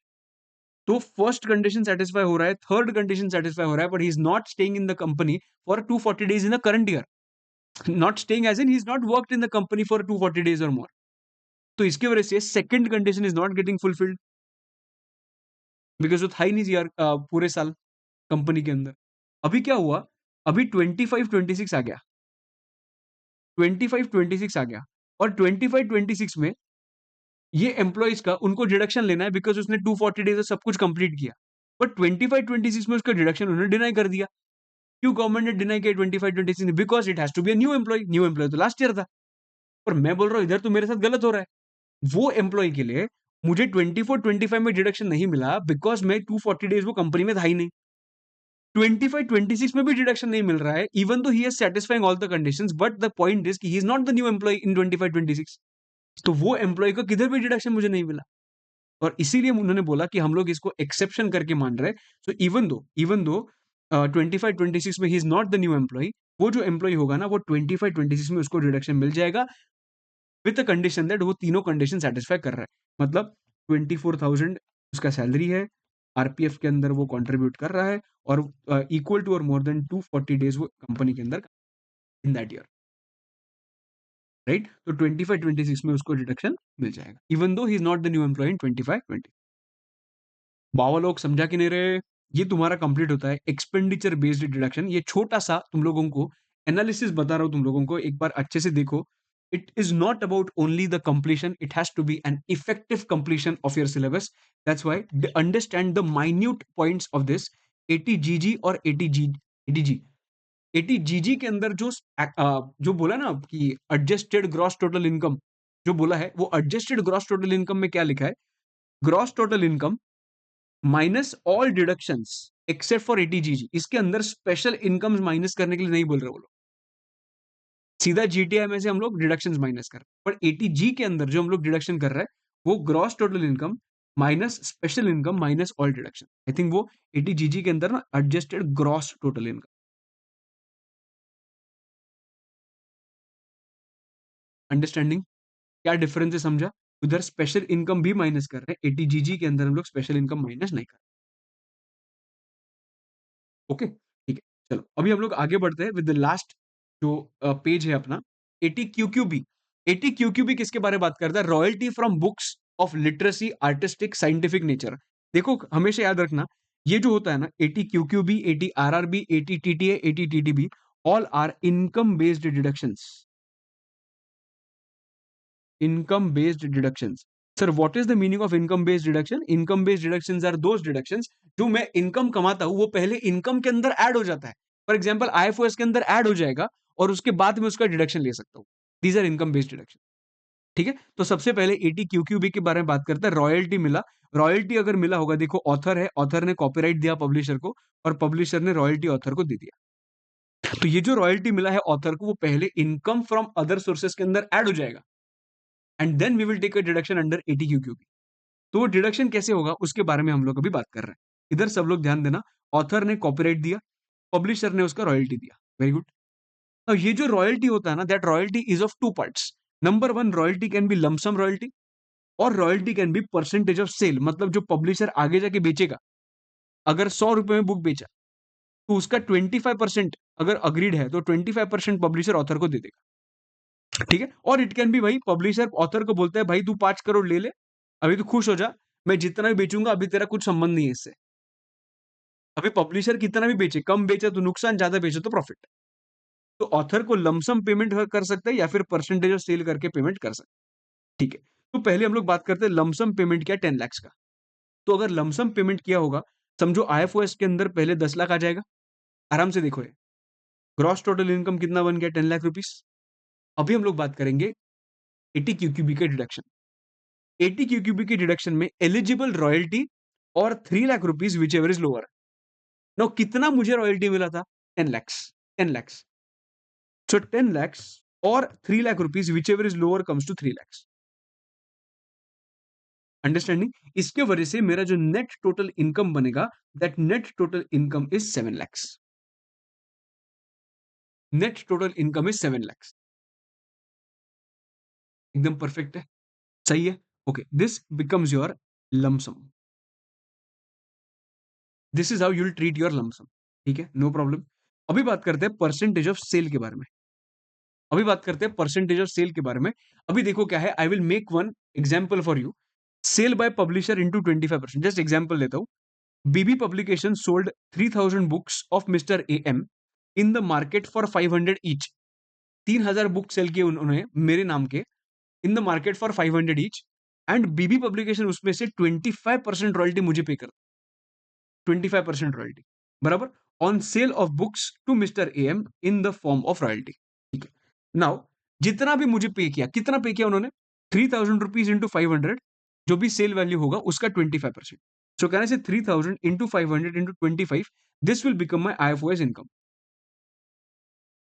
तो फर्स्ट कंडीशन सैटिस्फाई हो रहा है, थर्ड कंडीशन सैटिस्फाई हो रहा है, but he is not staying in the company for 240 days in the current year. Not staying as in he is not worked in the company for 240 days और मोर। तो इसकी वजह से second condition is not getting fulfilled because वो था ही नहीं यार पूरे साल कंपनी के अंदर। अभी क्या हुआ? अभी 25-26 आ गया, 25-26 आ गया और 25-26 में ये एम्प्लॉइज़ का उनको डिडक्शन लेना है बिकॉज़ उसने 240 डेज़ में सब कुछ कंप्लीट किया। बट 25-26 में उसका डिडक्शन उन्होंने डिनाई कर दिया। क्यों गवर्नमेंट ने डिनाई किया 25-26 में? Because it has to be a new employee तो लास्ट ईयर था। पर मैं बोल रहा हूँ इधर तो मेरे साथ गलत हो रहा है। वो एम्प्लॉयी के लिए मुझे 24-25 में डिडक्शन नहीं मिला बिकॉज़ मैं 240 डेज़ वो कंपनी में था ही नहीं। 25-26 में भी डिडक्शन नहीं मिल रहा है even though he is satisfying all the conditions but the point is कि he is not the new employee in 25-26। तो वो एम्प्लॉयी को किधर भी डिडक्शन मुझे नहीं मिला और इसीलिए उन्होंने बोला कि हम लोग इसको एक्सेप्शन करके मान रहे हैं। सो इवन दो 25-26 में ही is not the new employee, वो जो एम्प्लॉयी होगा ना वो 25-26 में उसको डिडक्शन मिल जाएगा विद द कंडीशन दैट वो तीनों कंडीशन सैटिस्फाई कर रहा है। मतलब 24,000 उसका सैलरी है, आरपीएफ के अंदर वो कंट्रीब्यूट कर रहा है और equal to or more than 240 days वो कंपनी के अंदर इन दैट ईयर, राइट? तो 25-26 में उसको डिडक्शन मिल जाएगा। Even though he is not the new employee in 25-20। बाबा लोग समझा कि नहीं रहे? ये तुम्हारा कंप्लीट होता है एक्सपेंडिचर बेस्ड डिडक्शन। ये छोटा-सा तुम लोगों को एनालिसिस बता रहा हूँ तुम लोगों को, एक बार अच्छे से देखो। It is not about only the completion, it has to be an effective completion of your syllabus. That's why understand the minute points of this. Eighty GG और एटीजी। एटीजीजी के अंदर जो बोला ना कि एडजस्टेड ग्रॉस टोटल इनकम जो बोला है, वो एडजस्टेड ग्रॉस टोटल इनकम में क्या लिखा है? Gross total income minus all deductions except for eighty GG. इसके अंदर स्पेशल इनकम्स माइनस करने के लिए नहीं बोल रहे वो लोग, सीधा जीटीआई में से हम लोग डिडक्शंस माइनस कर रहे हैं। पर एटीजी के अंदर जो हम लोग डिडक्शन कर रहे हैं वो gross total income minus special income minus all deduction. I think वो एटीजीजी के अंदर ना adjusted gross total income. Understanding क्या डिफरेंस है समझा? उधर स्पेशल इनकम भी माइनस कर रहे हैं, एटीजीजी के अंदर हम लोग स्पेशल इनकम माइनस नहीं कर रहे। ओके, ठीक है। चलो अभी हम लोग आगे बढ़ते हैं विद द लास्ट जो पेज है अपना, एटीक्यूक्यूबी। एटीक्यूक्यूबी किसके बारे में बात करता है? Royalty from books of literacy, artistic, scientific nature. देखो हमेशा याद रखना, ये जो होता है ना eighty QQB, eighty RRB, eighty TTA, eighty TTB, all are income based deductions. Income based deductions. Sir what is the meaning of income based deduction? Income based deductions are those deductions जो मैं इनकम कमाता हूं वो पहले इनकम के अंदर ऐड हो जाता है। फॉर एग्जांपल आईएफओएस के अंदर ऐड हो जाएगा और उसके बाद में उसका डिडक्शन ले सकता हूं। These are income based deduction. ठीक है, तो सबसे पहले एटी क्यूक्यूबी के बारे में बात करते हैं। रॉयल्टी मिला, रॉयल्टी अगर मिला होगा, देखो ऑथर है, ऑथर ने कॉपीराइट दिया पब्लिशर को और पब्लिशर ने रॉयल्टी ऑथर को दे दिया। तो ये जो रॉयल्टी मिला है ऑथर को वो पहले इनकम फ्रॉम अदर सोर्सेस के अंदर ऐड हो जाएगा and then we will take a deduction under eighty QQB. तो वो डिडक्शन कैसे होगा उसके बारे में हम लोग अभी बात कर रहे हैं। इधर सब लोग ध्यान देना, ऑथर ने कॉपीराइट दिया, पब्लिशर ने उसका रॉयल्टी दिया। Very good. अब ये जो रॉयल्टी होता है ना, that royalty is of two parts. Number one, royalty can be lump sum royalty और royalty can be percentage of sale. मतलब जो पब्लिशर आगे जाके बेचेगा, अगर 100 रुपए में बुक बेचा तो उसका 25% अगर अग्रीड है तो 25% पब्लिशर ऑथर को दे देगा। ठीक है, और इट कैन बी भाई पब्लिशर ऑथर को बोलता है भाई तू 5 करोड़ ले ले, अभी तू खुश हो जा, मैं जितना भी बेचूंगा अभी तेरा कुछ संबंध नहीं है इससे। अभी पब्लिशर कितना भी बेचे, कम बेचे तो नुकसान, ज्यादा बेचे तो प्रॉफिट। तो ऑथर को लमसम पेमेंट कर सकता है या फिर परसेंटेज ऑफ सेल करके पेमेंट कर सकता है। ठीक है, तो पहले हम लोग बात करते हैं लमसम पेमेंट क्या, 10 लाख का। तो अगर लमसम पेमेंट किया होगा, समझो आईएफओएस के अंदर पहले 10 लाख आ जाएगा। आराम से देखो ये ग्रॉस टोटल इनकम कितना बन गया? 10 लाख रुपीस। अभी हम लोग बात करेंगे 80 क्यूक्यूबी के डिडक्शन। 80 क्यूक्यूबी के डिडक्शन में एलिजिबल रॉयल्टी और 3 lakh rupees which ever is lower. Now कितना मुझे रॉयल्टी मिला था? 10 lakhs, 10 lakhs. So 10 lakhs or 3 lakh rupees, whichever is lower comes to 3 lakhs. Understanding? इसके वजह से मेरा जो नेट टोटल इनकम बनेगा, that net total income is 7 lakhs. Net total income is 7 lakhs. एकदम परफेक्ट है, सही है। Okay, this becomes your lump sum. This is how you'll treat your lump sum. ठीक है, नो प्रॉब्लम। अभी बात करते हैं परसेंटेज ऑफ सेल के बारे में। अभी बात करते हैं परसेंटेज ऑफ सेल के बारे में। अभी देखो क्या है, I will make one example for you. Sale by publisher into 25%। Just example देता हूं। BB publication sold 3000 books of mister A M in the market for 500 each. 3000 book sale किए उन्होंने मेरे नाम के, in the market for 500 each. And BB publication उसमें से 25% royalty मुझे पे कर, 25% रॉयल्टी बराबर on sale of books to mister A M in the form of royalty. ठीक है, नाउ जितना भी मुझे पे किया, कितना पे किया उन्होंने? 3000 रुपीज इंटू 500, जो भी सेल वैल्यू होगा उसका 25%। सो कहने से 3000 into 500 into 25, this will become my IFOS income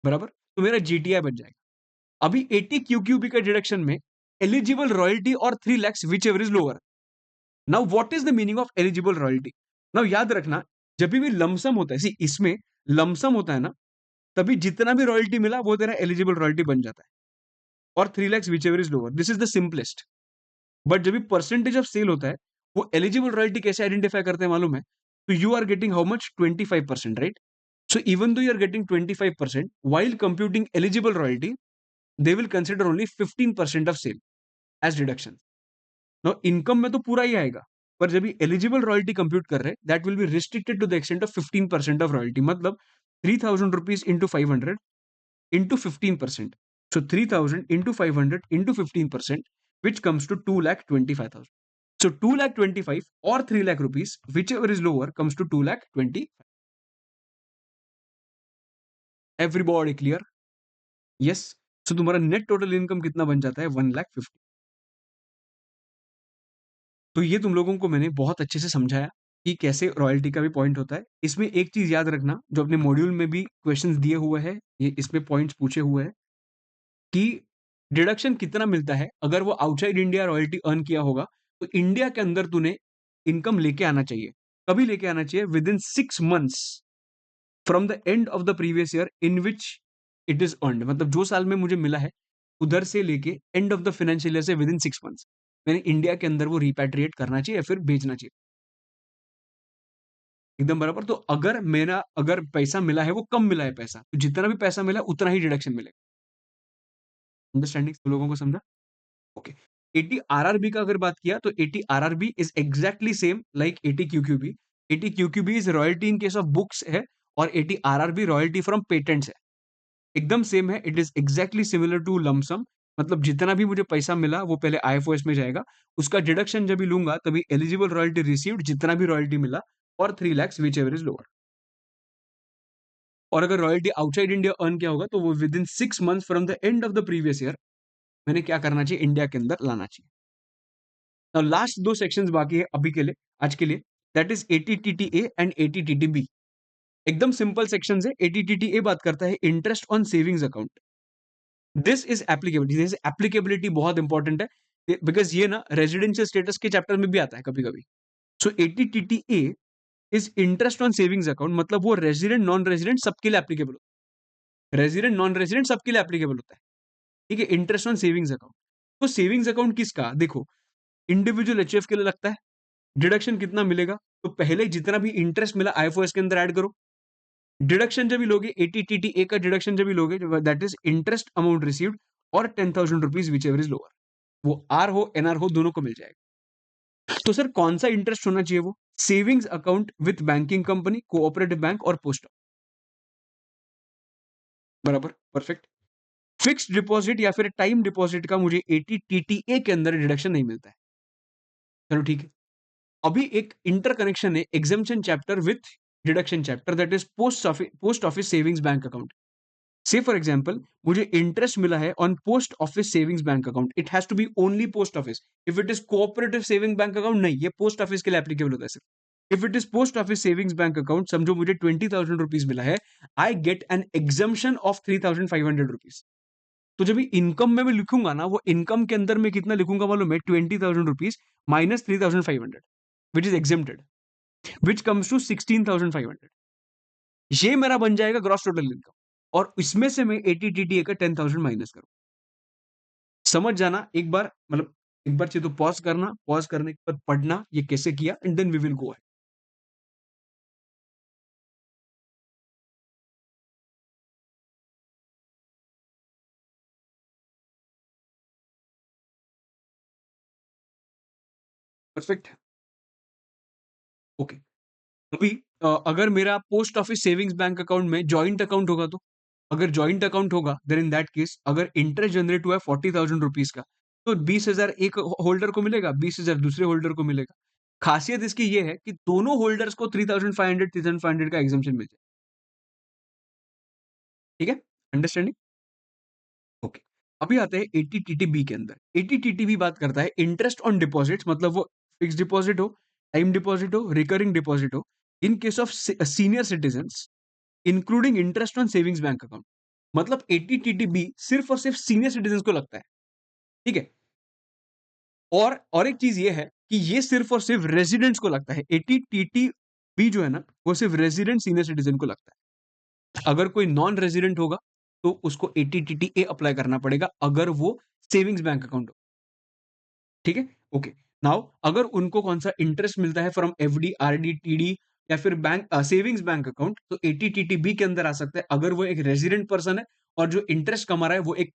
बराबर। तो मेरा जीटीआई बन जाएगा। अभी 80 क्यूक्यूबी का डिडक्शन में एलिजिबल रॉयल्टी और 3 lakhs which ever is lower. Now what is the meaning of eligible royalty? Now याद रखना, जब भी लमसम होता है, इसमें लमसम होता है ना, तभी जितना भी रॉयल्टी मिला वो तेरा एलिजिबल रॉयल्टी बन जाता है, और 3 lakhs which ever is lower. This is the simplest. But जब भी परसेंटेज ऑफ सेल होता है, वो एलिजिबल रॉयल्टी कैसे आइडेंटिफाई करते हैं मालूम है? तो you are getting how much? 25%, right? So even though you are getting 25%, while computing eligible royalty, they will consider only 15% of sale as deduction. Now income में तो पूरा ही आएगा, पर जब भी eligible royalty compute कर रहे हैं, that will be restricted to the extent of 15% of royalty. मतलब 3000 rupees into 500 into 15%. So 3000 into 500 into 15%, which comes to 2,25,000. So 2,25,000 or 3 lakh rupees, whichever is lower, comes to 2,20,000. Everybody clear? Yes. सो तुम्हारा net total income कितना बन जाता है? 1,50,000। तो ये तुम लोगों को मैंने बहुत अच्छे से समझाया कि कैसे रॉयल्टी का भी पॉइंट होता है। इसमें एक चीज याद रखना, जो अपने मॉड्यूल में भी क्वेश्चंस दिए हुए हैं, ये इसमें पॉइंट्स पूछे हुए हैं कि डिडक्शन कितना मिलता है अगर वो आउटसाइड इंडिया रॉयल्टी अर्न किया होगा, तो इंडिया के अंदर तूने इनकम लेके आना चाहिए। कभी लेके आना चाहिए? With in 6 months from the end of the previous year in which it is earned. मतलब जो साल में मुझे मिला है, उधर से लेके end of the financial year से विद इन 6 months मैंने इंडिया के अंदर वो रिपैट्रिएट करना चाहिए या फिर भेजना चाहिए। एकदम बराबर। तो अगर पैसा मिला है वो कम मिला है पैसा, तो जितना भी पैसा मिला उतना ही डिडक्शन मिलेगा। अंडरस्टैंडिंग लोगों को समझा? ओके। 80 आरआरबी का अगर बात किया तो 80 RRB is exactly same like 80 QQB. 80 QQB is royalty in case of books है, और 80 आरआरबी रॉयल्टी फ्रॉम पेटेंट्स है। एकदम सेम है, it is exactly similar to lump sum. मतलब जितना भी मुझे पैसा मिला वो पहले आईएफओएस में जाएगा, उसका डिडक्शन जब भी लूंगा तभी एलिजिबल रॉयल्टी रिसीव्ड जितना भी रॉयल्टी मिला, और 3 lakhs which ever is lower. और अगर रॉयल्टी आउटसाइड इंडिया अर्न किया होगा तो वो with in 6 months from the end of the previous year मैंने क्या करना चाहिए? इंडिया के अंदर लाना चाहिए। नाउ लास्ट 2 सेक्शंस बाकी है अभी के लिए, आज के लिए, दैट इज एटीटीटीए एंड एटीटीटीबी। एकदम सिंपल सेक्शंस है। एटीटीटीए बात करता है interest on savings account. This is applicability. This applicability बहुत इंपॉर्टेंट है, बिकॉज ये ना रेजिडेंशियल स्टेटस के चैप्टर में भी आता है कभी कभी। So eighty TTA is interest on savings account, मतलब वो रेजिडेंट नॉन रेजिडेंट सबके लिए एप्लीकेबल होता है। रेजिडेंट नॉन रेजिडेंट सबके लिए एप्लीकेबल होता है। ठीक है, इंटरेस्ट ऑन सेविंग्स अकाउंट। तो सेविंग्स अकाउंट किसका? देखो, इंडिविजुअल एचएफ के लिए लगता है। डिडक्शन कितना मिलेगा? तो पहले जितना भी इंटरेस्ट मिला आईएफओएस के अंदर ऐड करो। डिडक्शन जब भी लोगे, एटीटीटीए का डिडक्शन जब भी लोगे, that is interest amount received और 10,000 rupees which ever is lower. वो आर हो एनआर हो, दोनों को मिल जाएगा। तो सर कौन सा इंटरेस्ट होना चाहिए? वो savings account with banking company, cooperative bank और पोस्ट। बराबर, परफेक्ट। फिक्स्ड डिपॉजिट या फिर टाइम डिपॉजिट का मुझे एटीटीटीए के अंदर डिडक्शन नहीं मिलता है। चलो ठीक है। अभी एक इंटरकनेक्शन है exemption chapter with deduction chapter, that is post office savings bank account. से फॉर एग्जाम्पल मुझे इंटरेस्ट मिला है on post office savings bank account, it has to be only post office. If it is cooperative saving bank account नहीं, ये post office के लिए applicable होता है सिर्फ। If it is post office savings bank account, समझो मुझे 20,000 rupees मिला है, I get an exemption of 3,500 rupees. तो जब इनकम में मैं लिखूंगा ना, वो इनकम के अंदर मैं कितना लिखूंगा मालूम है? 20,000 rupees minus 3,500, which is exempted, which comes to 16,500। ये मेरा बन जाएगा ग्रॉस टोटल इनकम, और इसमें से मैं एटीटीटीए का 10,000 माइनस करूं। समझ जाना एक बार, मतलब एक बार चाहिए तो पॉज करना, पॉज करने के बाद पढ़ना ये कैसे किया, and then we will go है। परफेक्ट। ओके। अभी अगर मेरा post office savings bank account में जॉइंट अकाउंट होगा तो, अगर जॉइंट अकाउंट होगा देन इन दैट केस अगर इंटरेस्ट जनरेट हुआ है 40,000 रुपीज का, तो 20,000 एक होल्डर को मिलेगा, 20,000 दूसरे होल्डर को मिलेगा। खासियत इसकी ये है कि दोनों होल्डर्स को 3,500 3,500 का एग्जाम्पशन मिल जाए। ठीक है, अंडरस्टैंडिंग? ओके। अभी आते हैं एटीटीटीबी के अंदर। एटीटीटीबी बात करता है इंटरेस्ट ऑन डिपॉजिट्स, मतलब वो फिक्स डिपॉजिट हो, टाइम डिपॉजिट हो, रिकरिंग डिपॉजिट हो, इन case of senior citizens, including interest on savings bank account. मतलब एटीटीटीबी सिर्फ और सिर्फ सीनियर सिटीजन को लगता है। ठीक है। और एक चीज ये है कि ये सिर्फ और सिर्फ रेजिडेंट्स को लगता है। एटीटीटीबी जो है ना, वो सिर्फ रेजिडेंट सीनियर सिटीजन को लगता है। अगर कोई नॉन रेजिडेंट होगा तो उसको एटीटीटीए अप्लाई करना पड़ेगा, अगर वो सेविंग्स बैंक अकाउंट हो। ठीक है। ओके। नाउ अगर उनको कौन सा इंटरेस्ट मिलता है फ्रॉम एफडी, आरडी, टीडी या फिर बैंक सेविंग्स बैंक अकाउंट, तो एटीटीटीबी के अंदर आ सकता है अगर वो एक रेजिडेंट पर्सन है और जो इंटरेस्ट कमा रहा है वो एक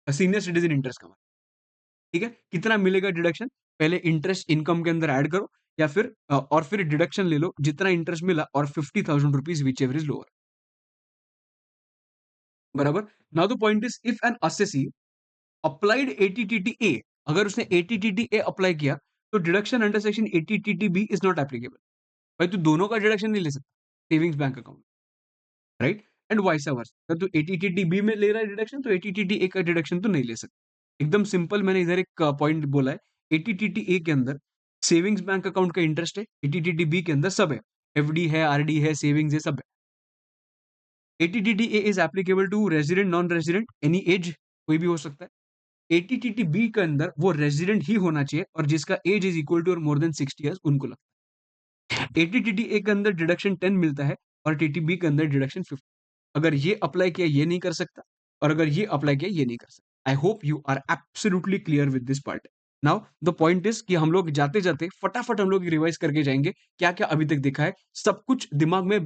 सीनियर सिटीजन इंटरेस्ट कमा रहा है। ठीक है। कितना मिलेगा डिडक्शन? पहले इंटरेस्ट इनकम के अंदर ऐड करो, या फिर और फिर डिडक्शन ले लो जितना इंटरेस्ट मिला, और 50,000 rupees which ever is lower. बराबर। Now the point is, if an assessee applied eighty TTA, अगर उसने एटीटीटीए अप्लाई किया, तो deduction under section eighty TTB is not applicable. भाई तू दोनों का डिडक्शन नहीं ले सकता savings bank account, right? And vice versa, अगर तू एटीटीटीबी में ले रहा है डिडक्शन, तो एटीटीटीए का डिडक्शन तो नहीं ले सकता। एकदम सिंपल, मैंने इधर एक पॉइंट बोला है। एटीटीटीए के अंदर सेविंग्स बैंक अकाउंट का इंटरेस्ट है, एटीटीटीबी के अंदर सब है, एफडी है, आरडी है, सेविंग्स है, सब है। Eighty TTA is applicable to resident, non resident, any age, कोई भी हो सकता है। एटीटीटीबी के अंदर वो रेजिडेंट ही होना चाहिए और जिसका as is equal to or more then 60 years उनको लगता है। एटीटीटीए के अंदर डिडक्शन 10 मिलता है और टीटीबी के अंदर डिडक्शन 50। अगर ये अप्लाई किया ये नहीं कर सकता, और अगर ये अप्लाई किया ये नहीं कर सकता। I hope you are absolutely clear with this part. Now the point is कि हम लोग जाते जाते फटाफट हम लोग रिवाइज करके जाएंगे क्या क्या अभी तक देखा है। सब कुछ दिमाग में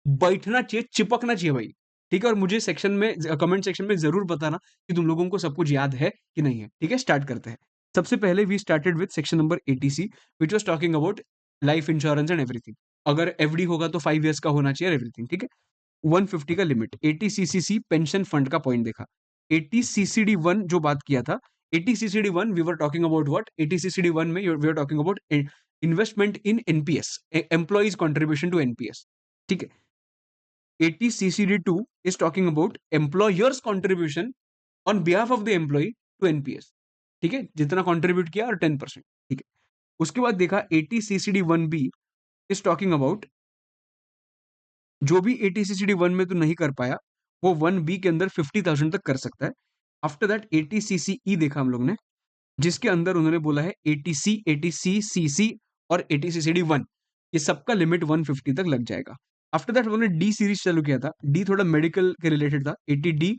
बैठना चाहिए, चिपकना चाहिए भाई। ठीक है। और मुझे सेक्शन में, कमेंट सेक्शन में जरूर बताना कि तुम लोगों को सब कुछ याद है कि नहीं है। ठीक है, स्टार्ट करते हैं। सबसे पहले we started with section number eighty C, which was talking about life insurance and everything. अगर एफडी होगा तो 5 ईयर्स का होना चाहिए एवरीथिंग। ठीक है। 150 का लिमिट। एटीसीसीसी पेंशन फंड का पॉइंट देखा। एटीसीसीडी वन जो बात किया था, eighty CCD one we were talking about what? Eighty CCD one में we are talking about investment in NPS, employees contribution to NPS. ठीक है। ATCCD2 is talking about employer's contribution on behalf of the employee to NPS। ठीक है, जितना contribute किया और 10%। ठीक है। उसके बाद देखा ATCCD1B इज टॉकिंग अबाउट जो भी ATCCD1 में तो नहीं कर पाया, वो 1B के अंदर 50,000 तक कर सकता है। आफ्टर दैट ATCCE देखा हम लोग ने, जिसके अंदर उन्होंने बोला है ATC, ATCCC और ATCCD1, ये सबका लिमिट 150 तक लग जाएगा। आफ्टर दैट उन्होंने डी सीरीज चालू किया था। डी थोड़ा मेडिकल के रिलेटेड था। 80D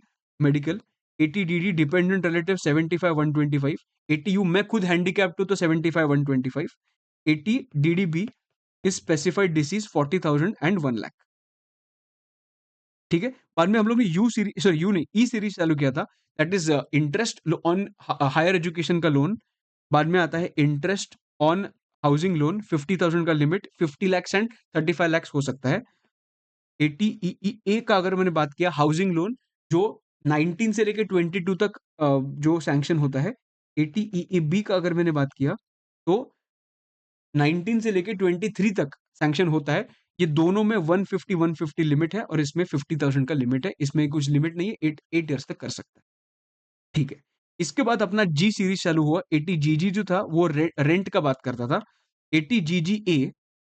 medical, 80DD dependent relative 75 125, 80U मैं खुद हैंडीकैप्ड हूं तो 75 125, 80DDB is specified disease 40,000 and 1 lakh. ठीक है। बाद में हम लोग ने यू सीरीज, सॉरी यू नहीं, ई सीरीज चालू किया था। That is interest on higher education का लोन। बाद में आता है इंटरेस्ट ऑन हाउसिंग लोन, 50,000 का लिमिट, 50 लैक्स एंड 35 लैक्स हो सकता है। 80EE का अगर मैंने बात किया, हाउसिंग लोन जो 19 से लेके 22 तक जो सैंक्शन होता है। 80EEB का अगर मैंने बात किया तो 19 से लेके 23 तक सैंक्शन होता है। ये दोनों में 150 लिमिट है और इसमें 50,000 का लिमिट है। इसमें कुछ लिमिट नहीं है, 8 ईयर्स तक कर सकता है। ठीक है। इसके बाद अपना जी सीरीज चालू हुआ। 80GG जो था वो रेंट का बात करता था। 80GG A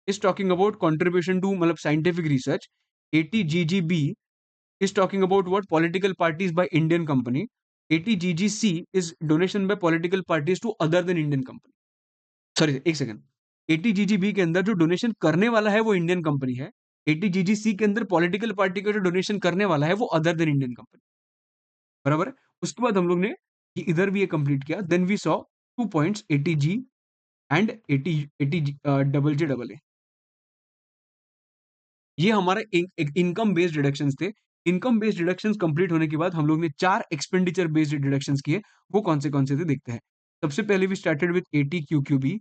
is talking about contribution to मतलब scientific research. 80GG B is talking about what political parties by Indian company. 80GG C is donation by political parties to other than Indian company. Sorry एक second. 80GG B के अंदर जो donation करने वाला है वो Indian company है। 80GG C के अंदर पॉलिटिकल पार्टी का जो डोनेशन करने वाला है वो अदर देन इंडियन कंपनी। बराबर है। उसके बाद हम लोग ने ये इधर भी ये कंप्लीट किया। Then we saw 2 points 80G and 80 double J double A. ये हमारा इनकम बेस्ड डिडक्शंस थे। इनकम बेस्ड डिडक्शंस कंप्लीट होने के बाद हम लोग ने 4 एक्सपेंडिचर बेस्ड डिडक्शंस किए। वो कौन से थे देखते हैं। सबसे पहले वी स्टार्टेड विद 80 QQB।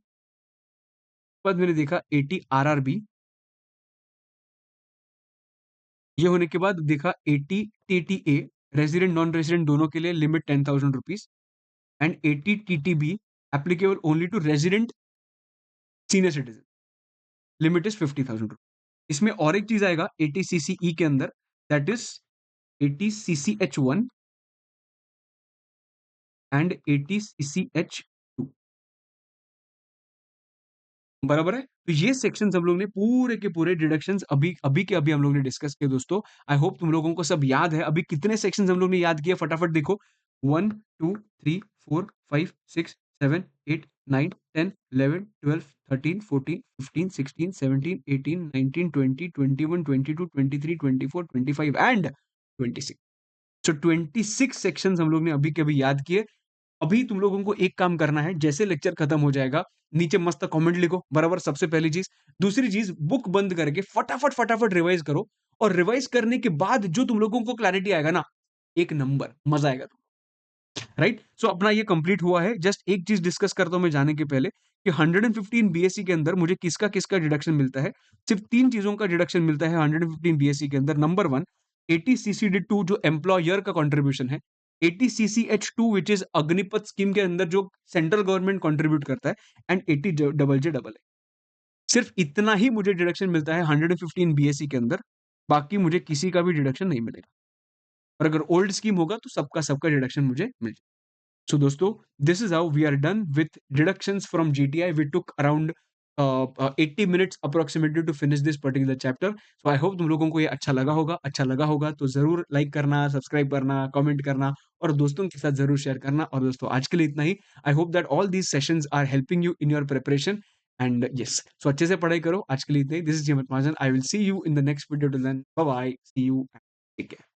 बाद मैंने देखा 80 RRB। ये होने के बाद देखा 80 TTA, रेजिडेंट नॉन रेजिडेंट दोनों के लिए limit 10,000 rupees. And 80 TTB applicable only to resident senior citizen, limit is 50,000 rupees. इसमें और एक चीज आएगा 80 CCE के अंदर, that is 80 CCH1 and 80 CCH2। बराबर है। तो ये सेक्शंस हम लोग ने पूरे के पूरे डिडक्शंस अभी अभी के अभी हम लोग ने डिस्कस किए दोस्तों। आई होप तुम लोगों को सब याद है। अभी कितने सेक्शंस हम लोग ने याद किए फटाफट देखो। 1 2 3 4 5 6 7 8 9 10 11 12 13 14 15 16 17 18 19 20 21 22 23 24 25 एंड 26। सो 26 सेक्शंस हम लोग ने अभी के अभी याद किए। अभी तुम लोगों को एक काम करना है, जैसे लेक्चर खत्म हो जाएगा नीचे मस्त कमेंट लिखो। बराबर, सबसे पहली चीज। दूसरी चीज, बुक बंद करके फटाफट फटाफट रिवाइज करो। और रिवाइज करने के बाद जो तुम लोगों को क्लैरिटी आएगा ना, एक नंबर मजा आएगा। राइट। सो अपना ये कंप्लीट हुआ है। जस्ट एक चीज डिस्कस करता हूं मैं जाने के पहले कि 115 बीएससी के अंदर मुझे किसका किसका डिडक्शन मिलता है। सिर्फ 3 चीजों का डिडक्शन मिलता है 115 बीएससी के अंदर। नंबर 1, 80 CCD2 जो एम्प्लॉयर का कंट्रीब्यूशन है। 80 CCH2 which is Agnipath scheme के अंदर जो सेंट्रल गवर्नमेंट कंट्रीब्यूट करता है। एंड 80 डबल जे डबल है। सिर्फ इतना ही मुझे डिडक्शन मिलता है 115 बीएससी के अंदर। बाकी मुझे किसी का भी डिडक्शन नहीं मिलेगा। और अगर ओल्ड स्कीम होगा तो सबका सबका डिडक्शन मुझे मिल जाएगा। So, दोस्तों, this is how we are done with deductions from GTI. We took around 80 minutes approximately to finish this particular chapter. So, I hope तुम लोगों को ये अच्छा लगा होगा। अच्छा लगा होगा तो जरूर लाइक करना, सब्सक्राइब करना, कमेंट करना और दोस्तों के साथ जरूर शेयर करना। और दोस्तों, आज के लिए इतना ही। I hope that all these sessions are helping you in your preparation and yes, so अच्छे से पढ़ाई करो। आज के लिए इतना ही। दिस इज जेमत Mahajan. I will see you in the next video. Till then, bye bye, see you, take care.